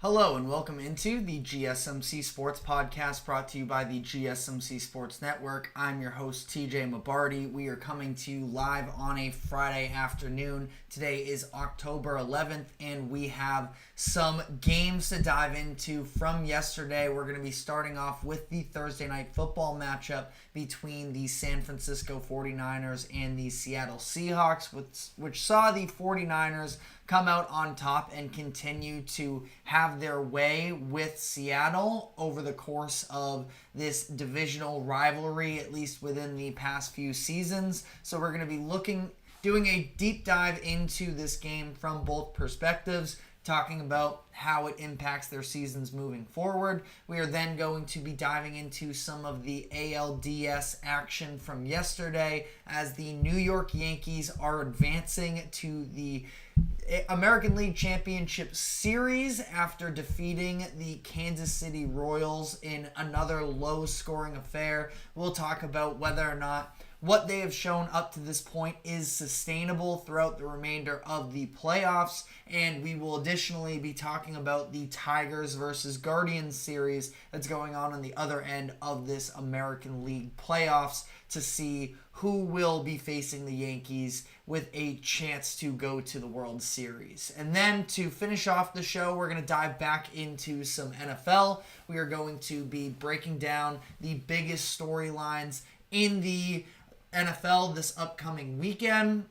Hello and welcome into the GSMC Sports Podcast brought to you by the GSMC Sports Network. I'm your host TJ Mabardi. We are coming to you live on a Friday afternoon. Today is October 11th and we have some games to dive into from yesterday. We're going to be starting off with the Thursday night football matchup between the San Francisco 49ers and the Seattle Seahawks, which saw the 49ers come out on top and continue to have their way with Seattle over the course of this divisional rivalry, at least within the past few seasons. So we're going to be doing a deep dive into this game from both perspectives, talking about how it impacts their seasons moving forward. We are then going to be diving into some of the ALDS action from yesterday as the New York Yankees are advancing to the American League Championship Series after defeating the Kansas City Royals in another low-scoring affair. We'll talk about whether or not what they have shown up to this point is sustainable throughout the remainder of the playoffs, and we will additionally be talking about the Tigers versus Guardians series that's going on the other end of this American League playoffs to see who will be facing the Yankees with a chance to go to the World Series. And then to finish off the show, we're going to dive back into some NFL. We are going to be breaking down the biggest storylines in the NFL this upcoming weekend,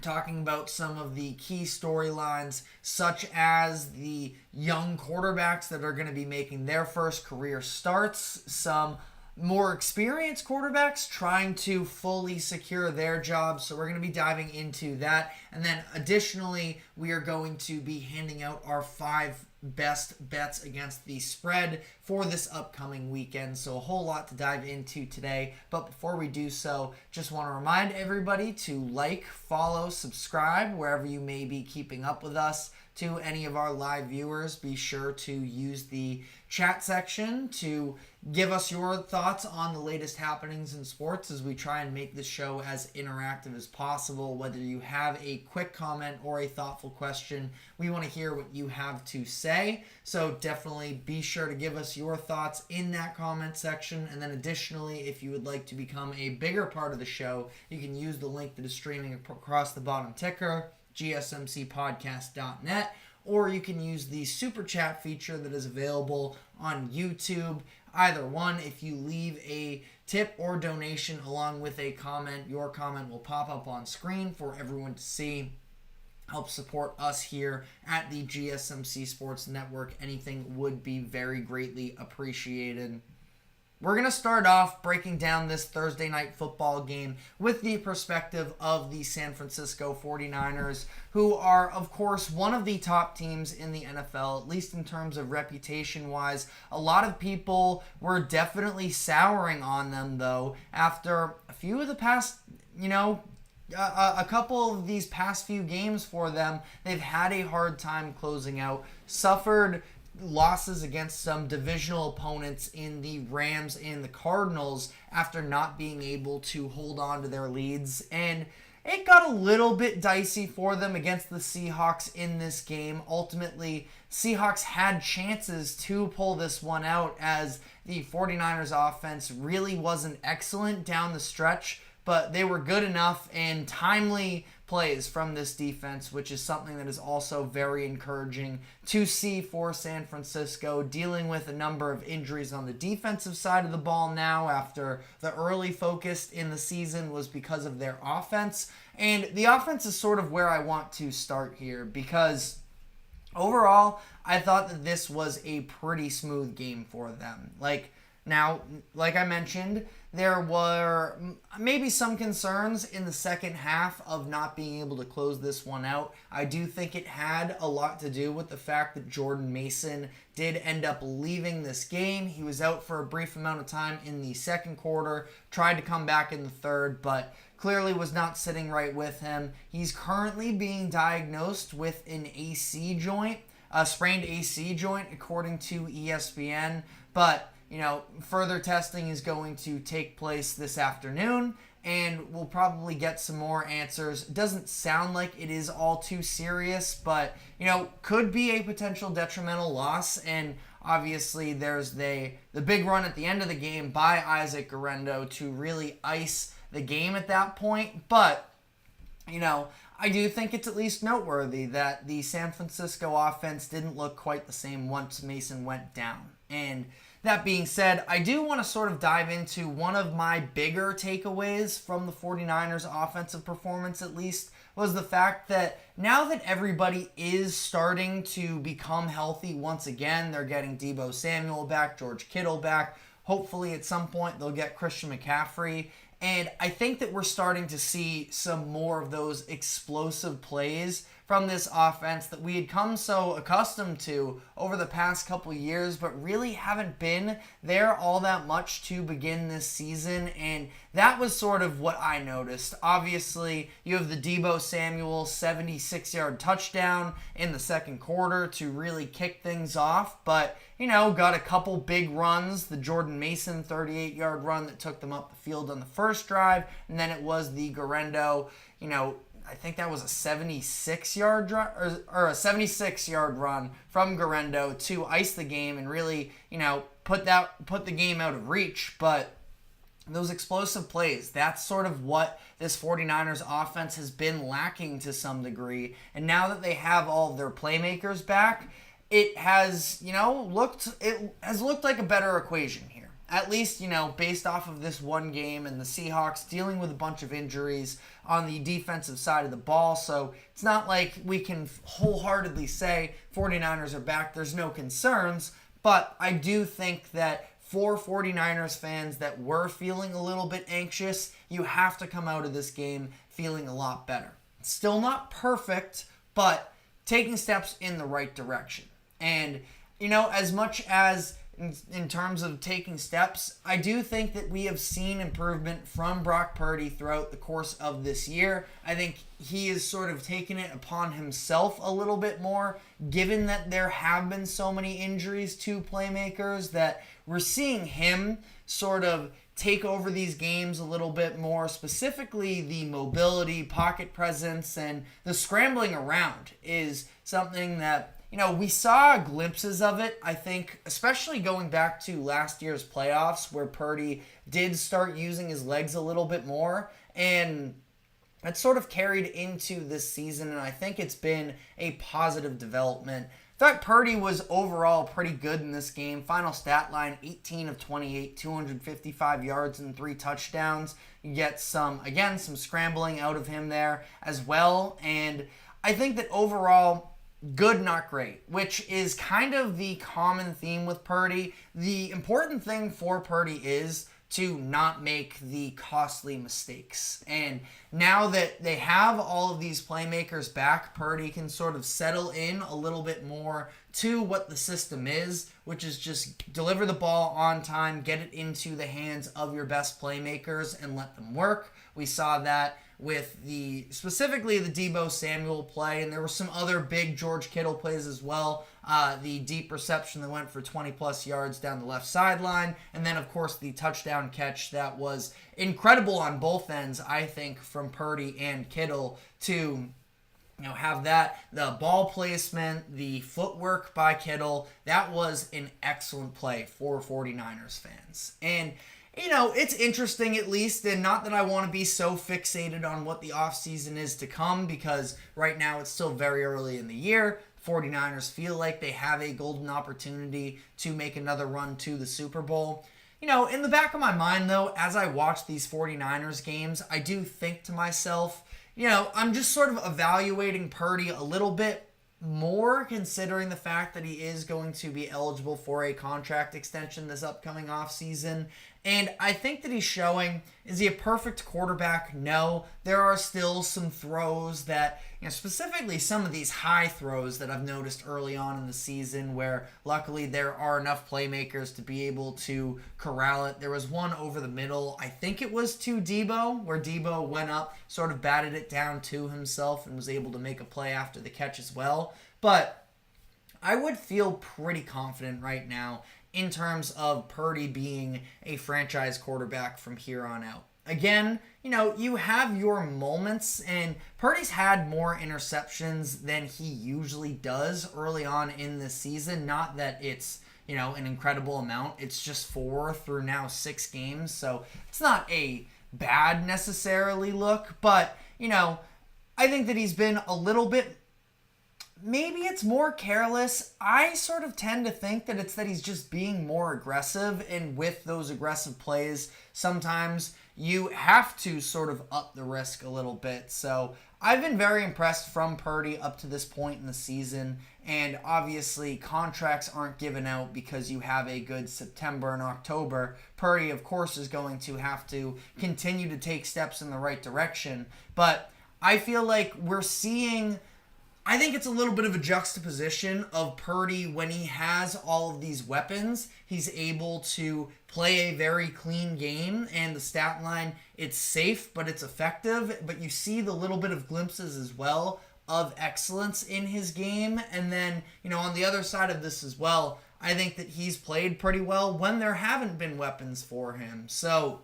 talking about some of the key storylines such as the young quarterbacks that are going to be making their first career starts, some more experienced quarterbacks trying to fully secure their jobs. So we're going to be diving into that. And then additionally, we are going to be handing out our 5 best bets against the spread for this upcoming weekend. So a whole lot to dive into today. But before we do so, just want to remind everybody to like, follow, subscribe wherever you may be keeping up with us. To any of our live viewers, be sure to use the chat section to give us your thoughts on the latest happenings in sports as we try and make this show as interactive as possible. Whether you have a quick comment or a thoughtful question, we want to hear what you have to say. So definitely be sure to give us your thoughts in that comment section. And then additionally, if you would like to become a bigger part of the show, you can use the link that is streaming across the bottom ticker, GSMCpodcast.net, or you can use the super chat feature that is available on YouTube. Either one, if you leave a tip or donation along with a comment, your comment will pop up on screen for everyone to see. Help support us here at the GSMC Sports Network. Anything would be very greatly appreciated. We're going to start off breaking down this Thursday night football game with the perspective of the San Francisco 49ers, who are, of course, one of the top teams in the NFL, at least in terms of reputation-wise. A lot of people were definitely souring on them, though, after a few of the past, a couple of these past few games for them. They've had a hard time closing out, suffered losses against some divisional opponents in the Rams and the Cardinals after not being able to hold on to their leads, and it got a little bit dicey for them against the Seahawks in this game. Ultimately, Seahawks had chances to pull this one out as the 49ers offense really wasn't excellent down the stretch, but they were good enough and timely plays from this defense, which is something that is also very encouraging to see for San Francisco, dealing with a number of injuries on the defensive side of the ball now after the early focus in the season was because of their offense. And the offense is sort of where I want to start here because overall, I thought that this was a pretty smooth game for them. Like I mentioned, there were maybe some concerns in the second half of not being able to close this one out. I do think it had a lot to do with the fact that Jordan Mason did end up leaving this game. He was out for a brief amount of time in the second quarter, tried to come back in the third, but clearly was not sitting right with him. He's currently being diagnosed with an AC joint, a sprained AC joint, according to ESPN, but further testing is going to take place this afternoon, and we'll probably get some more answers. It doesn't sound like it is all too serious, but, could be a potential detrimental loss, and obviously there's the big run at the end of the game by Isaac Guerrero to really ice the game at that point, but, I do think it's at least noteworthy that the San Francisco offense didn't look quite the same once Mason went down, and that being said, I do want to sort of dive into one of my bigger takeaways from the 49ers offensive performance, at least, was the fact that now that everybody is starting to become healthy once again, they're getting Deebo Samuel back, George Kittle back. Hopefully at some point they'll get Christian McCaffrey. And I think that we're starting to see some more of those explosive plays from this offense that we had come so accustomed to over the past couple years, but really haven't been there all that much to begin this season. And that was sort of what I noticed. Obviously, you have the Deebo Samuel 76-yard touchdown in the second quarter to really kick things off, but got a couple big runs. The Jordan Mason 38-yard run that took them up the field on the first drive, and then it was the Guerrero, I think that was a 76-yard or a 76-yard run from Guerrero to ice the game and really, put the game out of reach. But those explosive plays, that's sort of what this 49ers offense has been lacking to some degree. And now that they have all of their playmakers back, it has, looked like a better equation here. At least, based off of this one game and the Seahawks dealing with a bunch of injuries on the defensive side of the ball. So it's not like we can wholeheartedly say 49ers are back. There's no concerns. But I do think that for 49ers fans that were feeling a little bit anxious, you have to come out of this game feeling a lot better. Still not perfect, but taking steps in the right direction. And, as much as in terms of taking steps, I do think that we have seen improvement from Brock Purdy throughout the course of this year. I think he has sort of taken it upon himself a little bit more, given that there have been so many injuries to playmakers, that we're seeing him sort of take over these games a little bit more. Specifically, the mobility, pocket presence, and the scrambling around is something that we saw glimpses of it, I think, especially going back to last year's playoffs where Purdy did start using his legs a little bit more, and that sort of carried into this season, and I think it's been a positive development. In fact, Purdy was overall pretty good in this game. Final stat line, 18 of 28, 255 yards and 3 touchdowns. You get some scrambling out of him there as well, and I think that overall, good, not great, which is kind of the common theme with Purdy. The important thing for Purdy is to not make the costly mistakes. And now that they have all of these playmakers back, Purdy can sort of settle in a little bit more to what the system is, which is just deliver the ball on time, get it into the hands of your best playmakers, and let them work. We saw that with specifically the Deebo Samuel play, and there were some other big George Kittle plays as well. The deep reception that went for 20-plus yards down the left sideline, and then, of course, the touchdown catch that was incredible on both ends, I think, from Purdy and Kittle to have that, the ball placement, the footwork by Kittle. That was an excellent play for 49ers fans. And it's interesting at least, and not that I want to be so fixated on what the offseason is to come, because right now it's still very early in the year. 49ers feel like they have a golden opportunity to make another run to the Super Bowl. In the back of my mind, though, as I watch these 49ers games, I do think to myself, I'm just sort of evaluating Purdy a little bit more, considering the fact that he is going to be eligible for a contract extension this upcoming offseason. And I think that he's showing, is he a perfect quarterback? No. There are still some throws that, specifically some of these high throws that I've noticed early on in the season where luckily there are enough playmakers to be able to corral it. There was one over the middle, I think it was to Debo, where Debo went up, sort of batted it down to himself and was able to make a play after the catch as well. But I would feel pretty confident right now in terms of Purdy being a franchise quarterback from here on out. Again, you have your moments, and Purdy's had more interceptions than he usually does early on in the season. Not that it's, an incredible amount. It's just 4 through now 6 games, so it's not a bad necessarily look. But, I think that he's been a little bit, maybe it's more careless. I sort of tend to think that it's that he's just being more aggressive, and with those aggressive plays, sometimes you have to sort of up the risk a little bit. So I've been very impressed from Purdy up to this point in the season, and obviously contracts aren't given out because you have a good September and October. Purdy, of course, is going to have to continue to take steps in the right direction, but I feel like we're seeing, I think it's a little bit of a juxtaposition of Purdy when he has all of these weapons. He's able to play a very clean game, and the stat line, it's safe, but it's effective. But you see the little bit of glimpses as well of excellence in his game. And then, on the other side of this as well, I think that he's played pretty well when there haven't been weapons for him. So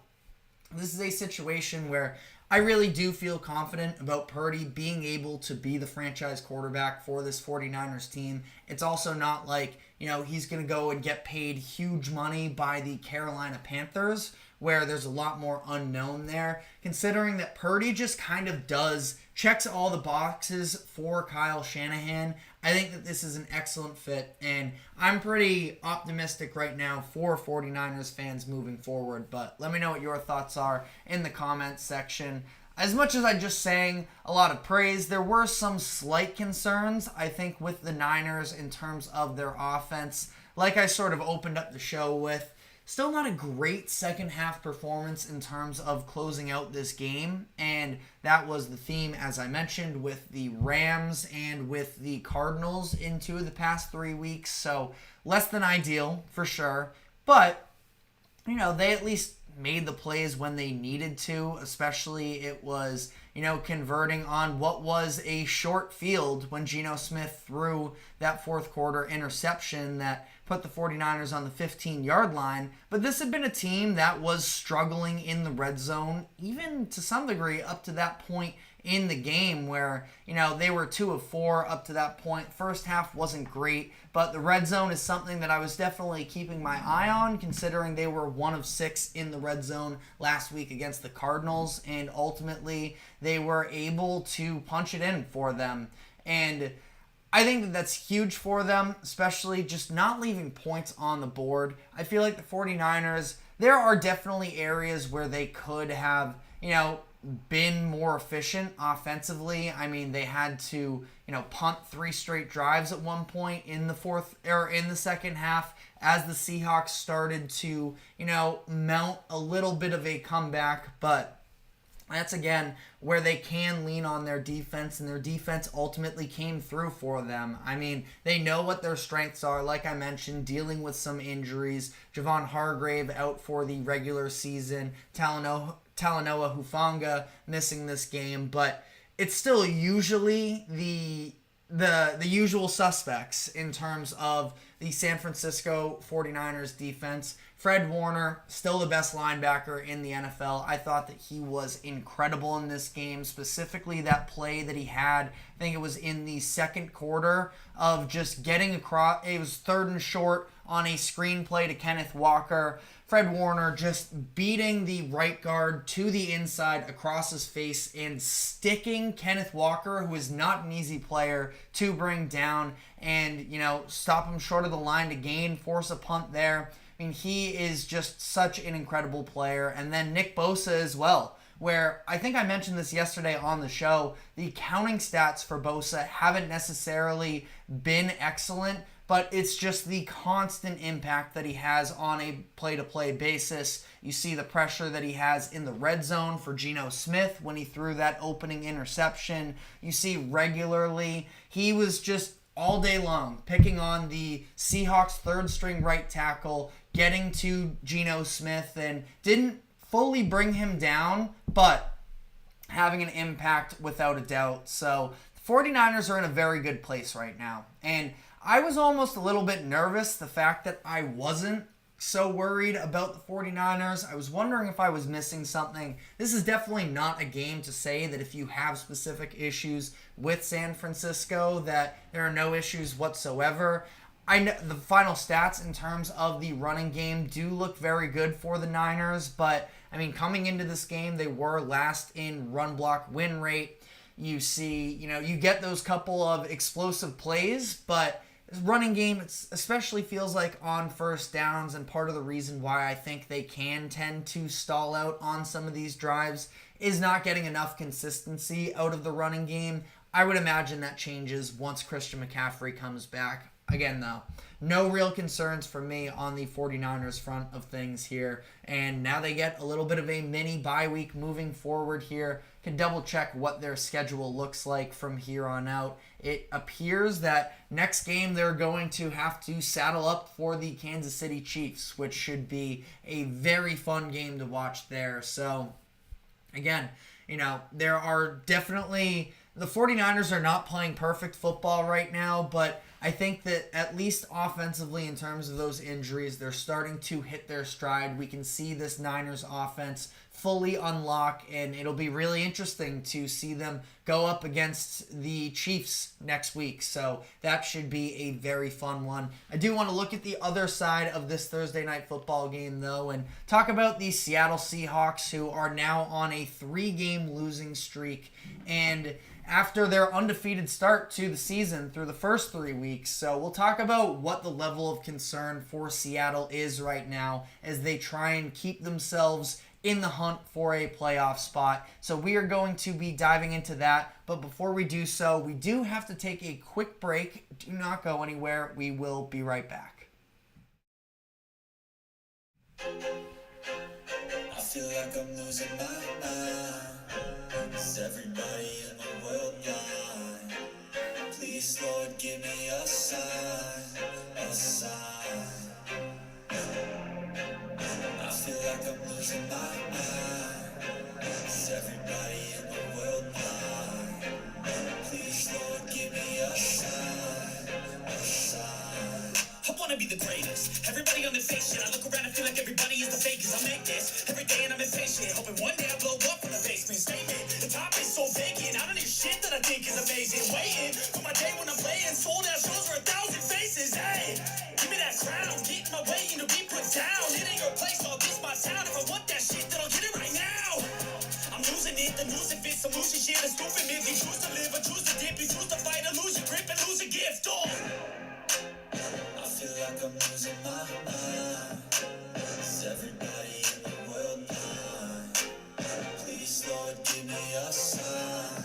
this is a situation where I really do feel confident about Purdy being able to be the franchise quarterback for this 49ers team. It's also not like, he's going to go and get paid huge money by the Carolina Panthers, where there's a lot more unknown there, considering that Purdy just kind of checks all the boxes for Kyle Shanahan. I think that this is an excellent fit, and I'm pretty optimistic right now for 49ers fans moving forward. But let me know what your thoughts are in the comments section. As much as I just sang a lot of praise, there were some slight concerns, I think, with the Niners in terms of their offense. Like I sort of opened up the show with, still not a great second half performance in terms of closing out this game, and that was the theme, as I mentioned, with the Rams and with the Cardinals in 2 of the past 3 weeks. So less than ideal for sure, but they at least made the plays when they needed to. Especially it was converting on what was a short field when Geno Smith threw that fourth quarter interception that put the 49ers on the 15-yard line. But this had been a team that was struggling in the red zone, even to some degree up to that point in the game where, they were 2 of 4 up to that point. First half wasn't great, but the red zone is something that I was definitely keeping my eye on, considering they were 1 of 6 in the red zone last week against the Cardinals, and ultimately they were able to punch it in for them. And I think that that's huge for them, especially just not leaving points on the board. I feel like the 49ers, there are definitely areas where they could have, been more efficient offensively. I mean, they had to, punt 3 straight drives at one point in the second half as the Seahawks started to, mount a little bit of a comeback, but that's, again, where they can lean on their defense, and their defense ultimately came through for them. I mean, they know what their strengths are, like I mentioned, dealing with some injuries. Javon Hargrave out for the regular season. Talanoa Hufanga missing this game, but it's still usually the usual suspects in terms of the San Francisco 49ers defense. Fred Warner, still the best linebacker in the NFL. I thought that he was incredible in this game, specifically that play that he had, I think it was in the second quarter, of just getting across. It was 3rd and short on a screen play to Kenneth Walker. Fred Warner just beating the right guard to the inside across his face and sticking Kenneth Walker, who is not an easy player to bring down, and, stop him short of the line to gain, force a punt there. I mean, he is just such an incredible player. And then Nick Bosa as well, where I think I mentioned this yesterday on the show, the counting stats for Bosa haven't necessarily been excellent, but it's just the constant impact that he has on a play-to-play basis. You see the pressure that he has in the red zone for Geno Smith when he threw that opening interception. You see regularly, he was just all day long picking on the Seahawks third-string right tackle, getting to Geno Smith, and didn't fully bring him down, but having an impact without a doubt. So the 49ers are in a very good place right now. And I was almost a little bit nervous, the fact that I wasn't so worried about the 49ers. I was wondering if I was missing something. This is definitely not a game to say that if you have specific issues with San Francisco, that there are no issues whatsoever. I know the final stats in terms of the running game do look very good for the Niners, but I mean, coming into this game, they were last in run block win rate. You see, you get those couple of explosive plays, but running game, it especially feels like on first downs, and part of the reason why I think they can tend to stall out on some of these drives is not getting enough consistency out of the running game. I would imagine that changes once Christian McCaffrey comes back. Again, though, no real concerns for me on the 49ers front of things here. And now they get a little bit of a mini bye week moving forward here. Can double check what their schedule looks like from here on out. It appears that next game they're going to have to saddle up for the Kansas City Chiefs, which should be a very fun game to watch there. So, again, there are definitely... The 49ers are not playing perfect football right now, but I think that at least offensively, in terms of those injuries, they're starting to hit their stride. We can see this Niners offense fully unlock, and it'll be really interesting to see them go up against the Chiefs next week. So that should be a very fun one. I do want to look at the other side of this Thursday night football game, though, and talk about the Seattle Seahawks, who are now on a 3-game losing streak, and after their undefeated start to the season through the first 3 weeks. So we'll talk about what the level of concern for Seattle is right now as they try and keep themselves in the hunt for a playoff spot. So we are going to be diving into that. But before we do so, we do have to take a quick break. Do not go anywhere. We will be right back. I feel like I'm losing my mind. Is everybody in the world blind? Please, Lord, give me a sign, a sign. I feel like I'm losing my mind. Is everybody in the world blind? Please, Lord, give me a sign, a sign. I wanna be the greatest. Everybody on the fake shit. I look around and feel like everybody is the fakest. I make this every day and I'm impatient, hoping one day I blow up from the basement statement. The top is so vacant. I don't hear shit that I think is amazing. Waiting for my day when I'm playing sold out shows for 1,000 faces. Hey, give me that crown. Get in my way and to be put down. It ain't your place, all this my sound. If I want that shit, then I'll get it right now. I'm losing it, the losing fit, some losing shit. A stupid myth. You choose to live or choose to dip. You choose to fight or lose your grip and lose a gift. Oh. I feel like I'm losing my mind. Is everybody in the world blind? Please, Lord, give me a sign,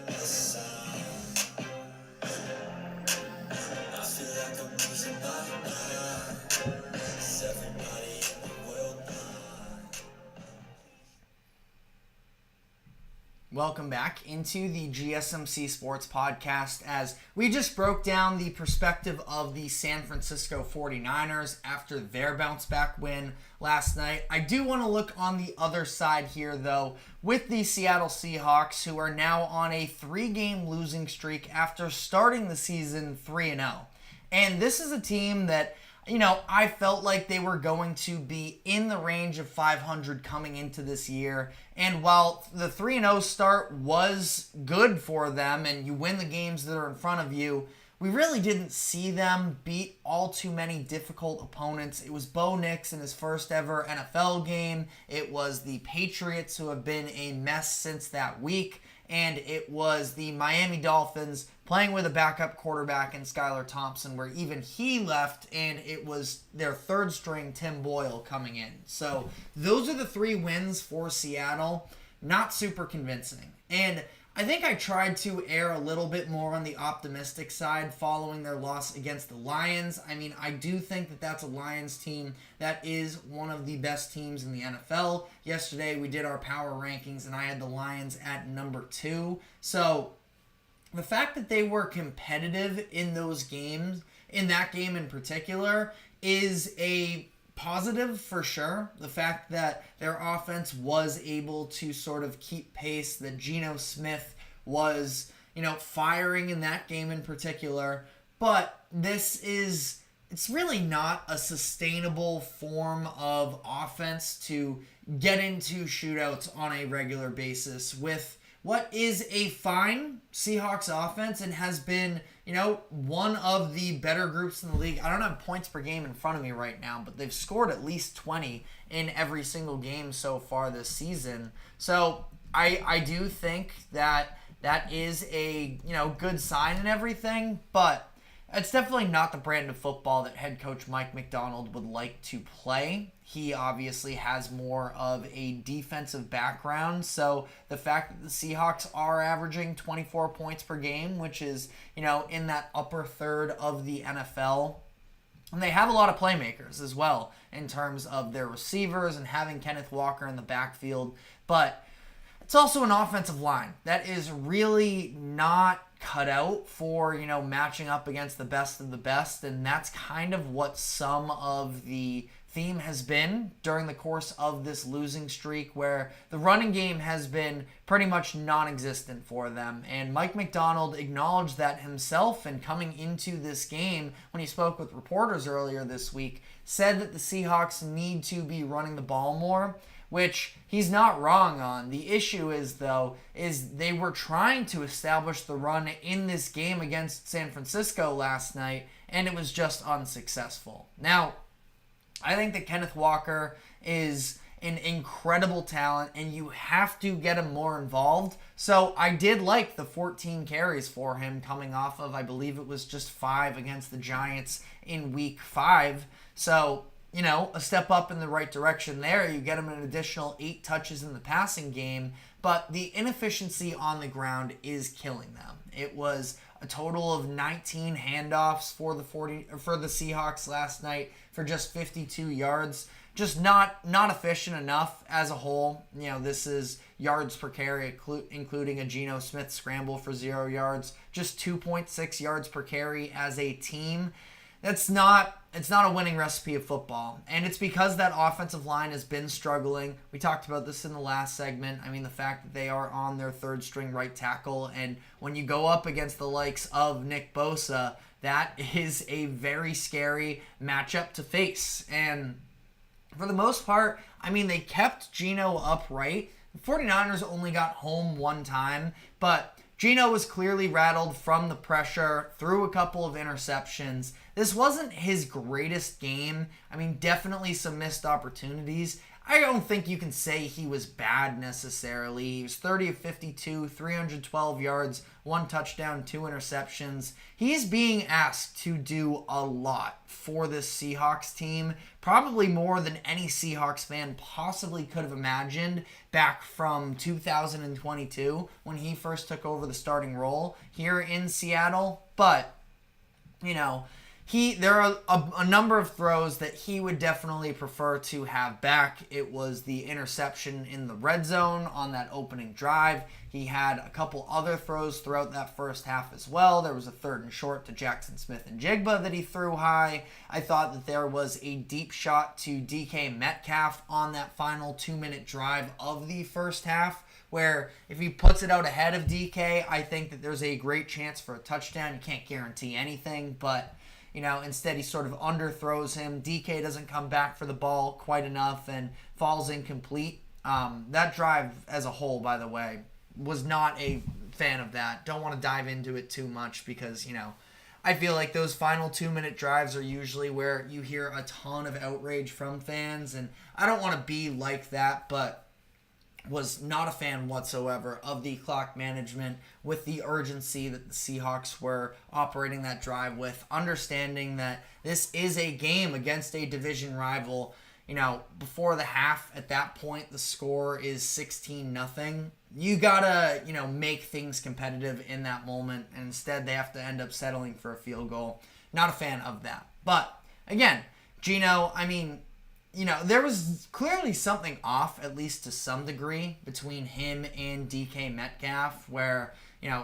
a sign. I feel like I'm losing my mind. Is everybody in the world blind? Welcome back into the GSMC Sports Podcast, as we just broke down the perspective of the San Francisco 49ers after their bounce-back win last night. I do want to look on the other side here, though, with the Seattle Seahawks, who are now on a 3-game losing streak after starting the season 3-0. And this is a team that, I felt like they were going to be in the range of 500 coming into this year. And while the 3-0 start was good for them and you win the games that are in front of you, we really didn't see them beat all too many difficult opponents. It was Bo Nix in his first ever NFL game. It was the Patriots, who have been a mess since that week. And it was the Miami Dolphins playing with a backup quarterback in Skylar Thompson, where even he left, and it was their third string Tim Boyle coming in. So those are the 3 wins for Seattle. not super convincing. And I think I tried to err a little bit more on the optimistic side following their loss against the Lions. I mean, I do think that that's a Lions team that is one of the best teams in the NFL. Yesterday, we did our power rankings, and I had the Lions at number 2. So the fact that they were competitive in those games, in that game in particular, is a positive for sure. The fact that their offense was able to sort of keep pace, that Geno Smith was, firing in that game in particular. But it's really not a sustainable form of offense to get into shootouts on a regular basis with what is a fine Seahawks offense and has been, one of the better groups in the league. I don't have points per game in front of me right now, but they've scored at least 20 in every single game so far this season. So I do think that is a, good sign and everything, but it's definitely not the brand of football that head coach Mike Macdonald would like to play. He obviously has more of a defensive background, so the fact that the Seahawks are averaging 24 points per game, which is, in that upper third of the NFL, and they have a lot of playmakers as well in terms of their receivers and having Kenneth Walker in the backfield, but it's also an offensive line that is really not cut out for, matching up against the best of the best, and that's kind of what some of the theme has been during the course of this losing streak, where the running game has been pretty much non-existent for them. And Mike Macdonald acknowledged that himself, and coming into this game, when he spoke with reporters earlier this week, said that the Seahawks need to be running the ball more, which he's not wrong on. The issue is they were trying to establish the run in this game against San Francisco last night, and it was just unsuccessful. Now, I think that Kenneth Walker is an incredible talent, and you have to get him more involved. So I did like the 14 carries for him coming off of, I believe it was just 5 against the Giants in week 5. So, a step up in the right direction there. You get him an additional 8 touches in the passing game, but the inefficiency on the ground is killing them. It was a total of 19 handoffs for the Seahawks last night for just 52 yards. Just not efficient enough as a whole. This is yards per carry, including a Geno Smith scramble for 0 yards. Just 2.6 yards per carry as a team. It's not a winning recipe of football, and it's because that offensive line has been struggling. We talked about this in the last segment. I mean, the fact that they are on their third string right tackle, and when you go up against the likes of Nick Bosa, that is a very scary matchup to face. And for the most part, I mean, they kept Geno upright. The 49ers only got home one time, but Geno was clearly rattled from the pressure, threw a couple of interceptions. This wasn't his greatest game. I mean, definitely some missed opportunities. I don't think you can say he was bad necessarily. He was 30 of 52, 312 yards, 1 touchdown, 2 interceptions. He's being asked to do a lot for this Seahawks team, probably more than any Seahawks fan possibly could have imagined back from 2022 when he first took over the starting role here in Seattle. But, there are a number of throws that he would definitely prefer to have back. It was the interception in the red zone on that opening drive. He had a couple other throws throughout that first half as well. There was a 3rd and short to Jackson Smith and Jigba that he threw high. I thought that there was a deep shot to DK Metcalf on that final 2-minute drive of the first half, where if he puts it out ahead of DK, I think that there's a great chance for a touchdown. You can't guarantee anything, but instead he sort of underthrows him. DK doesn't come back for the ball quite enough and falls incomplete. That drive as a whole, by the way, was not a fan of that. Don't want to dive into it too much because, I feel like those final 2-minute drives are usually where you hear a ton of outrage from fans, and I don't want to be like that, but was not a fan whatsoever of the clock management with the urgency that the Seahawks were operating that drive with, understanding that this is a game against a division rival. before the half, at that point, the score is 16-0. You gotta, make things competitive in that moment. And instead, they have to end up settling for a field goal. Not a fan of that. But, again, Geno, there was clearly something off, at least to some degree, between him and DK Metcalf, where,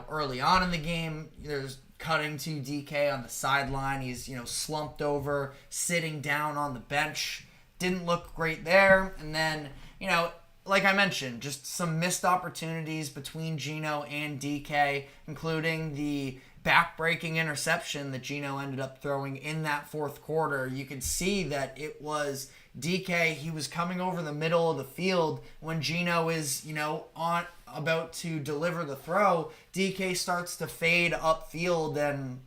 early on in the game, there's cutting to DK on the sideline. He's, slumped over, sitting down on the bench. Didn't look great there. And then, like I mentioned, just some missed opportunities between Geno and DK, including the back-breaking interception that Geno ended up throwing in that fourth quarter. You could see that it was DK. He was coming over the middle of the field when Geno is, about to deliver the throw. DK starts to fade upfield, and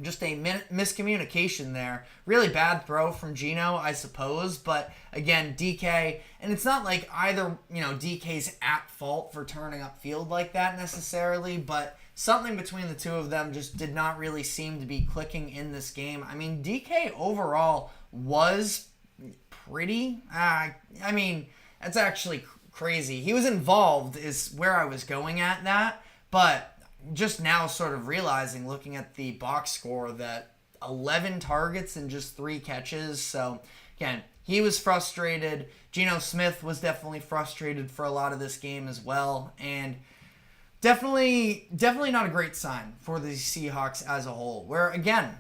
just a miscommunication there. Really bad throw from Geno, I suppose. But again, DK, and it's not like either, DK's at fault for turning upfield like that necessarily, but something between the two of them just did not really seem to be clicking in this game. DK overall was pretty, that's actually crazy. He was involved is where I was going at that, but just now sort of realizing, looking at the box score, that 11 targets and just 3 catches. So, again, he was frustrated. Geno Smith was definitely frustrated for a lot of this game as well. And definitely not a great sign for the Seahawks as a whole, where, again,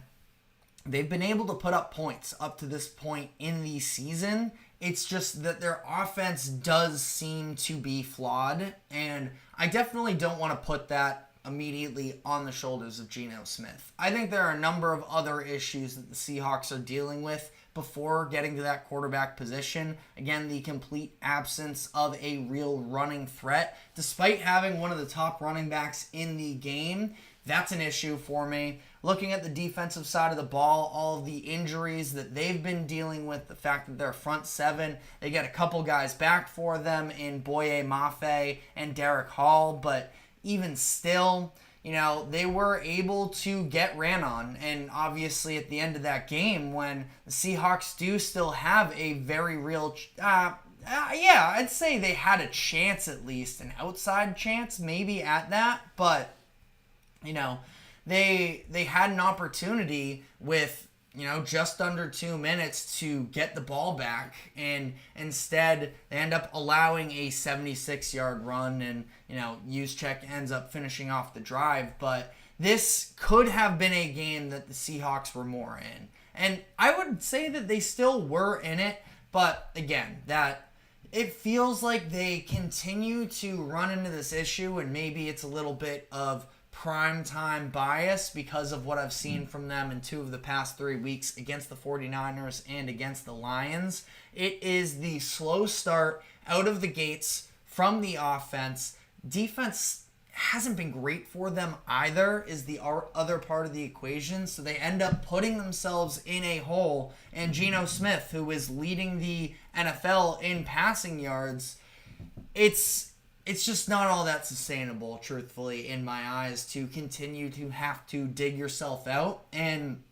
they've been able to put up points up to this point in the season. It's just that their offense does seem to be flawed. And I definitely don't want to put that immediately on the shoulders of Geno Smith. I think there are a number of other issues that the Seahawks are dealing with before getting to that quarterback position. Again, the complete absence of a real running threat. Despite having one of the top running backs in the game, that's an issue for me. Looking at the defensive side of the ball, all of the injuries that they've been dealing with, the fact that their front seven, they get a couple guys back for them in Boye Mafe and Derek Hall, but even still, they were able to get ran on. And obviously at the end of that game, when the Seahawks do still have a very real, I'd say they had a chance, at least an outside chance maybe at that. But, they had an opportunity with, just under 2 minutes to get the ball back, and instead they end up allowing a 76-yard run, and, Juszczyk ends up finishing off the drive. But this could have been a game that the Seahawks were more in. And I would say that they still were in it, but again, that it feels like they continue to run into this issue, and maybe it's a little bit of primetime bias because of what I've seen from them in 2 of the past 3 weeks against the 49ers and against the Lions. It is the slow start out of the gates from the offense. Defense hasn't been great for them either, is the other part of the equation. So they end up putting themselves in a hole. And Geno Smith, who is leading the NFL in passing yards, it's just not all that sustainable, truthfully, in my eyes, to continue to have to dig yourself out. And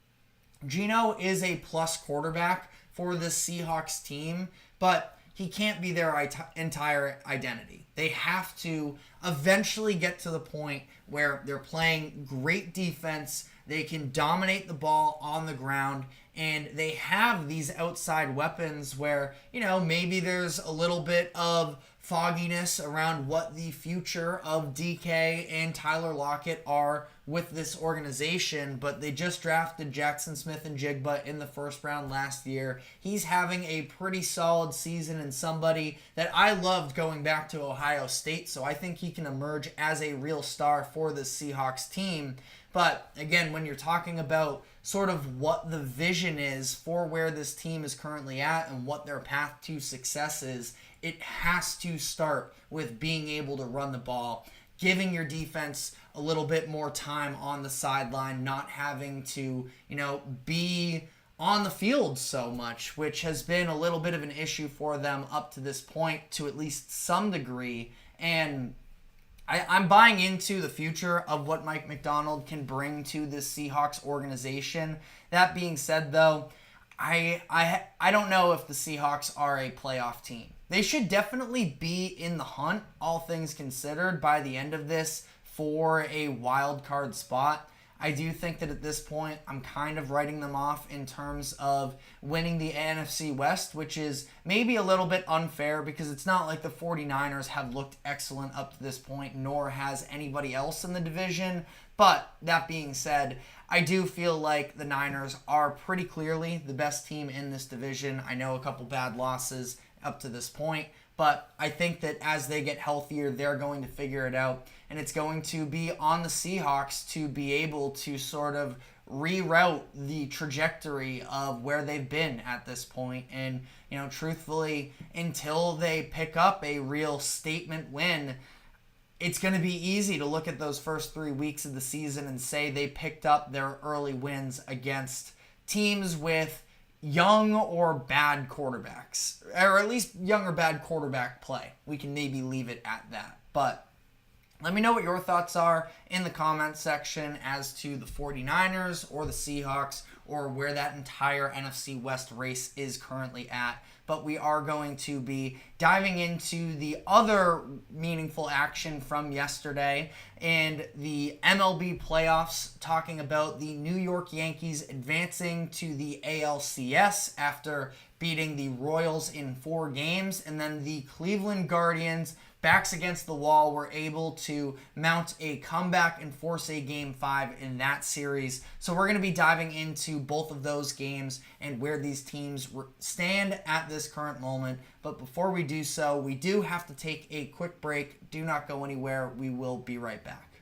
Geno is a plus quarterback for the Seahawks team, but he can't be their entire identity. They have to eventually get to the point where they're playing great defense, they can dominate the ball on the ground, and they have these outside weapons where, maybe there's a little bit of fogginess around what the future of DK and Tyler Lockett are with this organization, but they just drafted Jackson Smith-Njigba in the first round last year. He's having a pretty solid season, and somebody that I loved going back to Ohio State, so I think he can emerge as a real star for the Seahawks team. But again, when you're talking about sort of what the vision is for where this team is currently at and what their path to success is, it has to start with being able to run the ball, giving your defense a little bit more time on the sideline, not having to, be on the field so much, which has been a little bit of an issue for them up to this point to at least some degree. And I'm buying into the future of what Mike Macdonald can bring to this Seahawks organization. That being said, though, I don't know if the Seahawks are a playoff team. They should definitely be in the hunt, all things considered, by the end of this for a wild card spot. I do think that at this point, I'm kind of writing them off in terms of winning the NFC West, which is maybe a little bit unfair because it's not like the 49ers have looked excellent up to this point, nor has anybody else in the division. But that being said, I do feel like the Niners are pretty clearly the best team in this division. I know a couple bad losses up to this point, but I think that as they get healthier, they're going to figure it out. And it's going to be on the Seahawks to be able to sort of reroute the trajectory of where they've been at this point. And, truthfully, until they pick up a real statement win, it's going to be easy to look at those first 3 weeks of the season and say they picked up their early wins against teams with young or bad quarterbacks, or at least young or bad quarterback play. We can maybe leave it at that. But let me know what your thoughts are in the comments section as to the 49ers or the Seahawks or where that entire NFC West race is currently at. But we are going to be diving into the other meaningful action from yesterday and the MLB playoffs, talking about the New York Yankees advancing to the ALCS after beating the Royals in 4 games, and then the Cleveland Guardians, backs against the wall, were able to mount a comeback and force a Game 5 in that series. So we're going to be diving into both of those games and where these teams stand at this current moment. But before we do so, we do have to take a quick break. Do not go anywhere. We will be right back.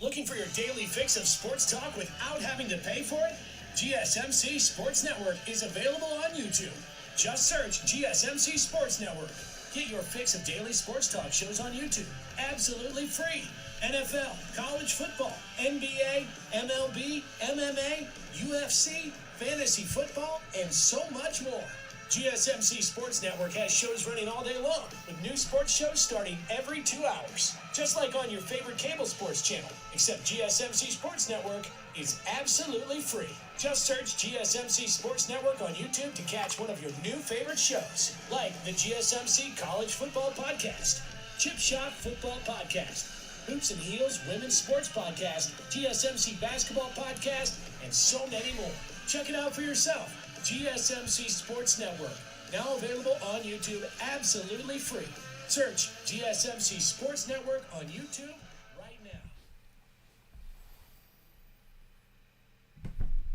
Looking for your daily fix of sports talk without having to pay for it? GSMC Sports Network is available on YouTube. Just search GSMC Sports Network. Get your fix of daily sports talk shows on YouTube, absolutely free. NFL, college football, NBA, MLB, MMA, UFC, fantasy football, and so much more. GSMC Sports Network has shows running all day long, with new sports shows starting every 2 hours. Just like on your favorite cable sports channel, except GSMC Sports Network is absolutely free. Just search GSMC Sports Network on YouTube to catch one of your new favorite shows, like the GSMC College Football Podcast, Chip Shot Football Podcast, Hoops and Heels Women's Sports Podcast, GSMC Basketball Podcast, and so many more. Check it out for yourself. GSMC Sports Network, now available on YouTube absolutely free. Search GSMC Sports Network on YouTube right now.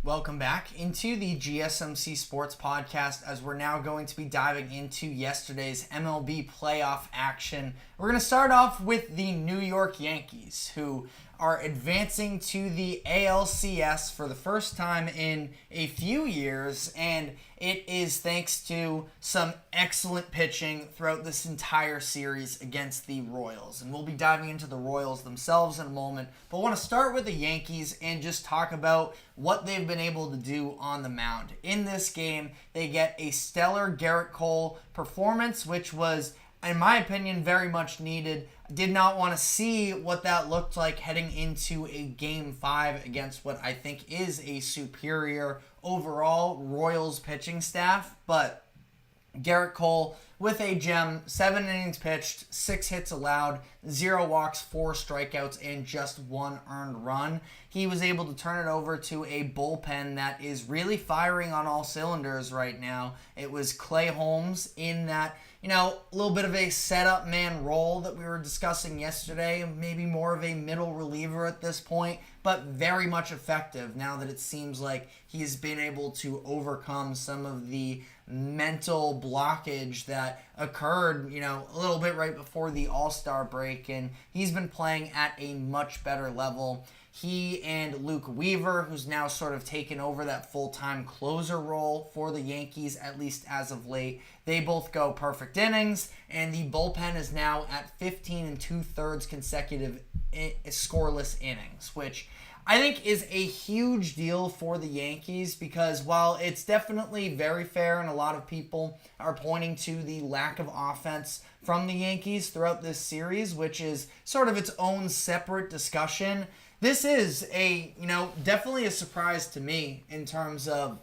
Welcome back into the GSMC Sports Podcast, as we're now going to be diving into yesterday's MLB playoff action. We're going to start off with the New York Yankees, who are advancing to the ALCS for the first time in a few years, and it is thanks to some excellent pitching throughout this entire series against the Royals. And we'll be diving into the Royals themselves in a moment, but I want to start with the Yankees and just talk about what they've been able to do on the mound. In this game, they get a stellar Garrett Cole performance, which was, in my opinion, very much needed. Did not want to see what that looked like heading into a Game 5 against what I think is a superior overall Royals pitching staff. But Garrett Cole with a gem, 7 innings pitched, 6 hits allowed, 0 walks, 4 strikeouts, and just 1 earned run. He was able to turn it over to a bullpen that is really firing on all cylinders right now. It was Clay Holmes in that, a little bit of a setup man role that we were discussing yesterday, maybe more of a middle reliever at this point, but very much effective now that it seems like he's been able to overcome some of the mental blockage that occurred, a little bit right before the All-Star break, and he's been playing at a much better level. He and Luke Weaver, who's now sort of taken over that full-time closer role for the Yankees, at least as of late, they both go perfect innings, and the bullpen is now at 15 2/3 consecutive scoreless innings, which I think is a huge deal for the Yankees, because while it's definitely very fair and a lot of people are pointing to the lack of offense from the Yankees throughout this series, which is sort of its own separate discussion, this is definitely a surprise to me in terms of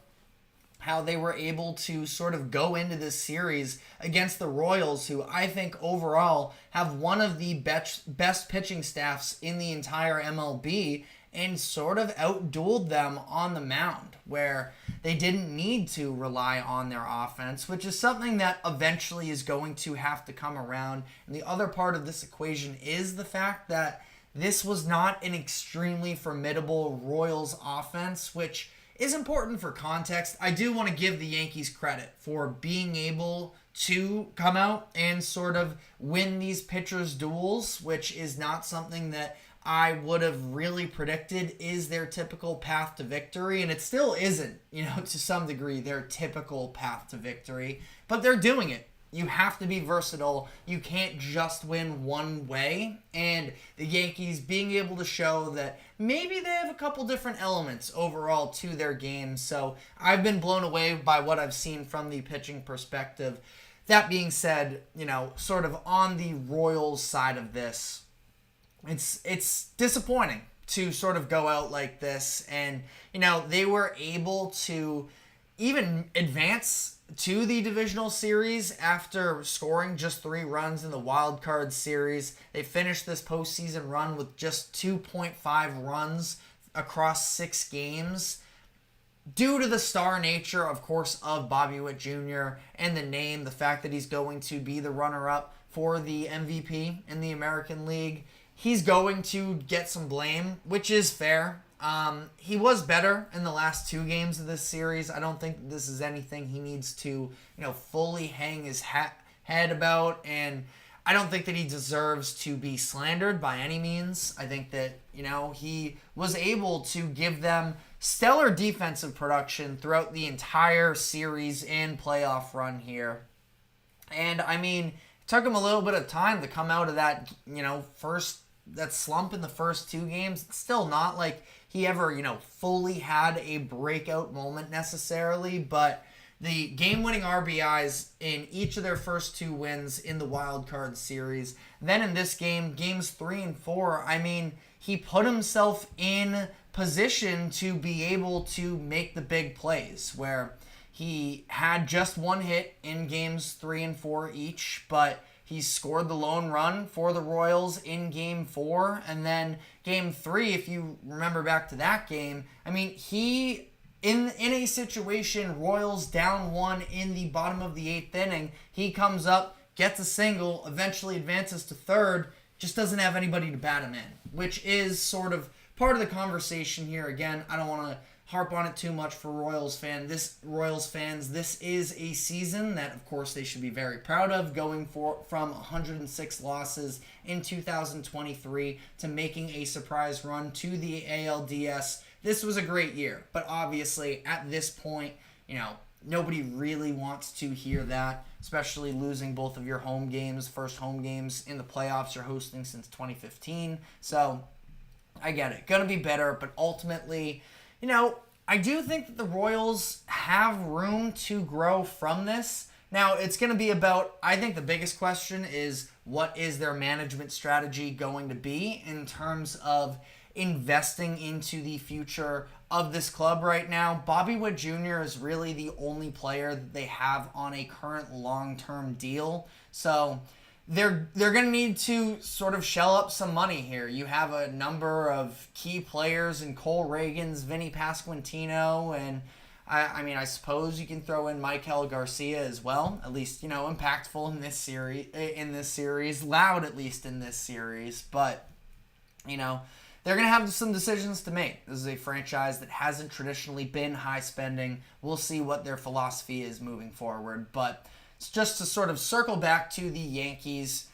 how they were able to sort of go into this series against the Royals, who I think overall have one of the best pitching staffs in the entire MLB, and sort of outdueled them on the mound, where they didn't need to rely on their offense, which is something that eventually is going to have to come around. And the other part of this equation is the fact that this was not an extremely formidable Royals offense, which is important for context. I do want to give the Yankees credit for being able to come out and sort of win these pitchers' duels, which is not something that I would have really predicted is their typical path to victory. And it still isn't, to some degree, their typical path to victory. But they're doing it. You have to be versatile. You can't just win one way. And the Yankees being able to show that maybe they have a couple different elements overall to their game. So I've been blown away by what I've seen from the pitching perspective. That being said, sort of on the Royals side of this, it's disappointing to sort of go out like this. And, they were able to even advance to the divisional series after scoring just 3 runs in the wild card series. They finished this postseason run with just 2.5 runs across 6 games. Due to the star nature, of course, of Bobby Witt Jr. and the fact that he's going to be the runner-up for the MVP in the American League, he's going to get some blame, which is fair. He was better in the last 2 games of this series. I don't think this is anything he needs to, fully hang his head about, and I don't think that he deserves to be slandered by any means. I think that, he was able to give them stellar defensive production throughout the entire series and playoff run here. And, it took him a little bit of time to come out of that, that slump in the first 2 games. It's still not like he ever, fully had a breakout moment necessarily, but the game-winning RBIs in each of their first 2 wins in the wild card series. Then in this game, games 3 and 4, he put himself in position to be able to make the big plays, where he had just 1 hit in games 3 and 4 each, but he scored the lone run for the Royals in Game 4. And then Game 3, if you remember back to that game, he, in a situation, Royals down 1 in the bottom of the 8th inning, he comes up, gets a single, eventually advances to third, just doesn't have anybody to bat him in, which is sort of part of the conversation here. Again, I don't want to harp on it too much for Royals fans. This is a season that, of course, they should be very proud of, going from 106 losses in 2023 to making a surprise run to the ALDS. This was a great year, but obviously at this point, nobody really wants to hear that, especially losing both of your home games, first home games in the playoffs you're hosting since 2015. So I get it. Going to be better, but ultimately, I do think that the Royals have room to grow from this. Now, it's going to be about, I think the biggest question is, what is their management strategy going to be in terms of investing into the future of this club right now? Bobby Witt Jr. is really the only player that they have on a current long-term deal. So they're going to need to sort of shell up some money here. You have a number of key players in Cole Reagans, Vinny Pasquantino, and I suppose you can throw in Maikel Garcia as well. At least, impactful in this series, loud at least in this series. But, they're going to have some decisions to make. This is a franchise that hasn't traditionally been high spending. We'll see what their philosophy is moving forward. But just to sort of circle back to the Yankees,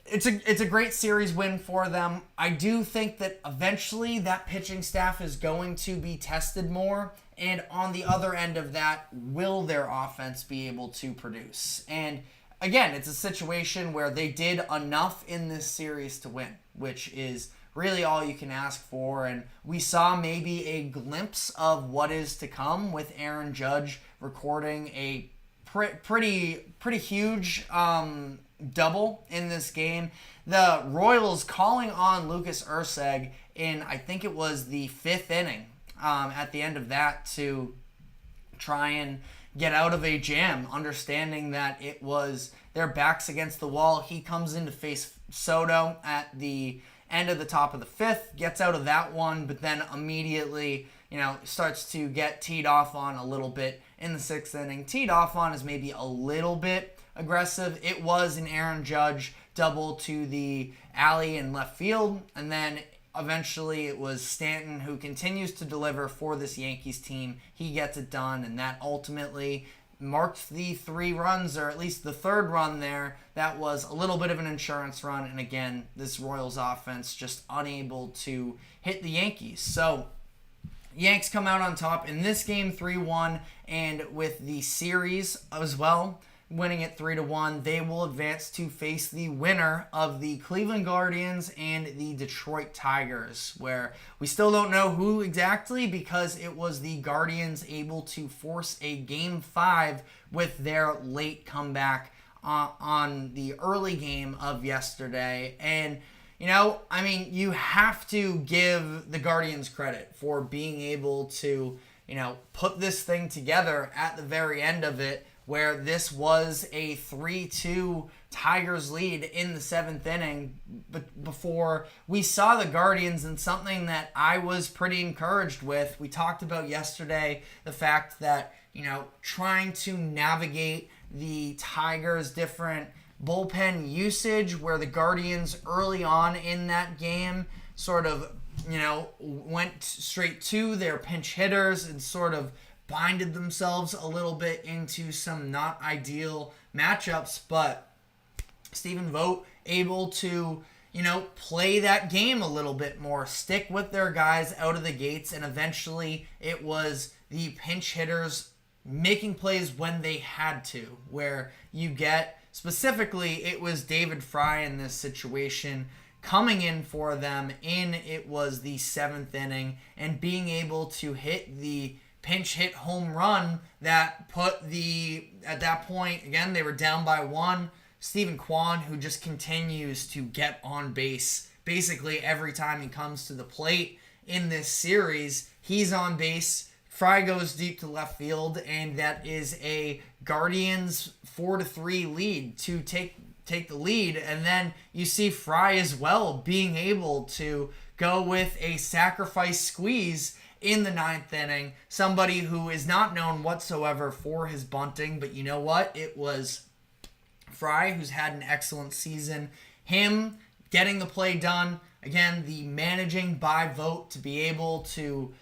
it's a great series win for them. I do think that eventually that pitching staff is going to be tested more. And on the other end of that, will their offense be able to produce? And again, it's a situation where they did enough in this series to win, which is really all you can ask for. And we saw maybe a glimpse of what is to come with Aaron Judge recording a pretty huge double in this game. The Royals calling on Lucas Erceg in, I think it was the 5th inning, at the end of that, to try and get out of a jam, understanding that it was their backs against the wall. He comes in to face Soto at the end of the top of the 5th, gets out of that one, but then immediately, starts to get teed off on a little bit in the 6th inning. Teed off on is maybe a little bit aggressive. It was an Aaron Judge double to the alley in left field, and then eventually it was Stanton who continues to deliver for this Yankees team. He gets it done, and that ultimately marked the 3 runs, or at least the 3rd run there. That was a little bit of an insurance run, and again, this Royals offense just unable to hit the Yankees. So Yanks come out on top in this game 3-1, and with the series as well, winning it 3-1, they will advance to face the winner of the Cleveland Guardians and the Detroit Tigers, where we still don't know who exactly, because it was the Guardians able to force a Game 5 with their late comeback on the early game of yesterday. And you have to give the Guardians credit for being able to, put this thing together at the very end of it, where this was a 3-2 Tigers lead in the 7th inning. But before we saw the Guardians, and something that I was pretty encouraged with, we talked about yesterday the fact that, trying to navigate the Tigers' different bullpen usage, where the Guardians early on in that game sort of, went straight to their pinch hitters and sort of binded themselves a little bit into some not ideal matchups. But Stephen Vogt able to, play that game a little bit more, stick with their guys out of the gates, and eventually it was the pinch hitters making plays when they had to, where you get, specifically, it was David Fry in this situation coming in for them it was the 7th inning, and being able to hit the pinch hit home run that put at that point, again, they were down by 1. Stephen Kwan, who just continues to get on base basically every time he comes to the plate in this series. He's on base. Fry goes deep to left field, and that is a Guardians 4-3 lead to take the lead. And then you see Fry as well being able to go with a sacrifice squeeze in the 9th inning. Somebody who is not known whatsoever for his bunting, but you know what? It was Fry, who's had an excellent season. Him getting the play done. Again, the managing by Vogt to be able to,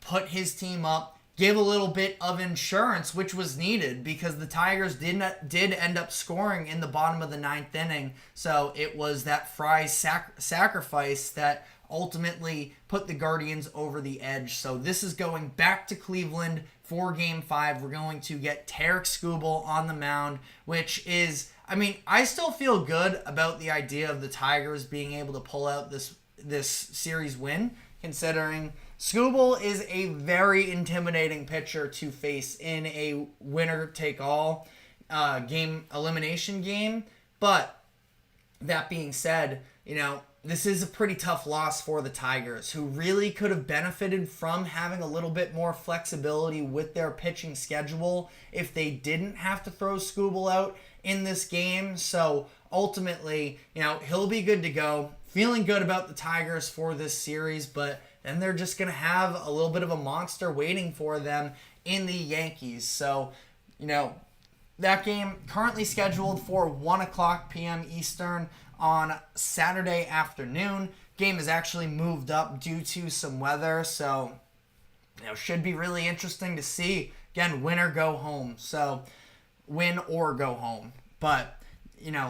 put his team up, give a little bit of insurance, which was needed, because the Tigers did end up scoring in the bottom of the 9th inning. So it was that Fry sacrifice that ultimately put the Guardians over the edge. So this is going back to Cleveland for Game 5. We're going to get Tarek Skubal on the mound, which is, I still feel good about the idea of the Tigers being able to pull out this series win, considering Skubal is a very intimidating pitcher to face in a winner-take-all elimination game. But that being said, this is a pretty tough loss for the Tigers, who really could have benefited from having a little bit more flexibility with their pitching schedule if they didn't have to throw Skubal out in this game. So ultimately, he'll be good to go. Feeling good about the Tigers for this series, but then they're just going to have a little bit of a monster waiting for them in the Yankees. So, that game currently scheduled for 1:00 p.m. Eastern on Saturday afternoon. Game is actually moved up due to some weather, so should be really interesting to see. Again, win or go home. So win or go home. But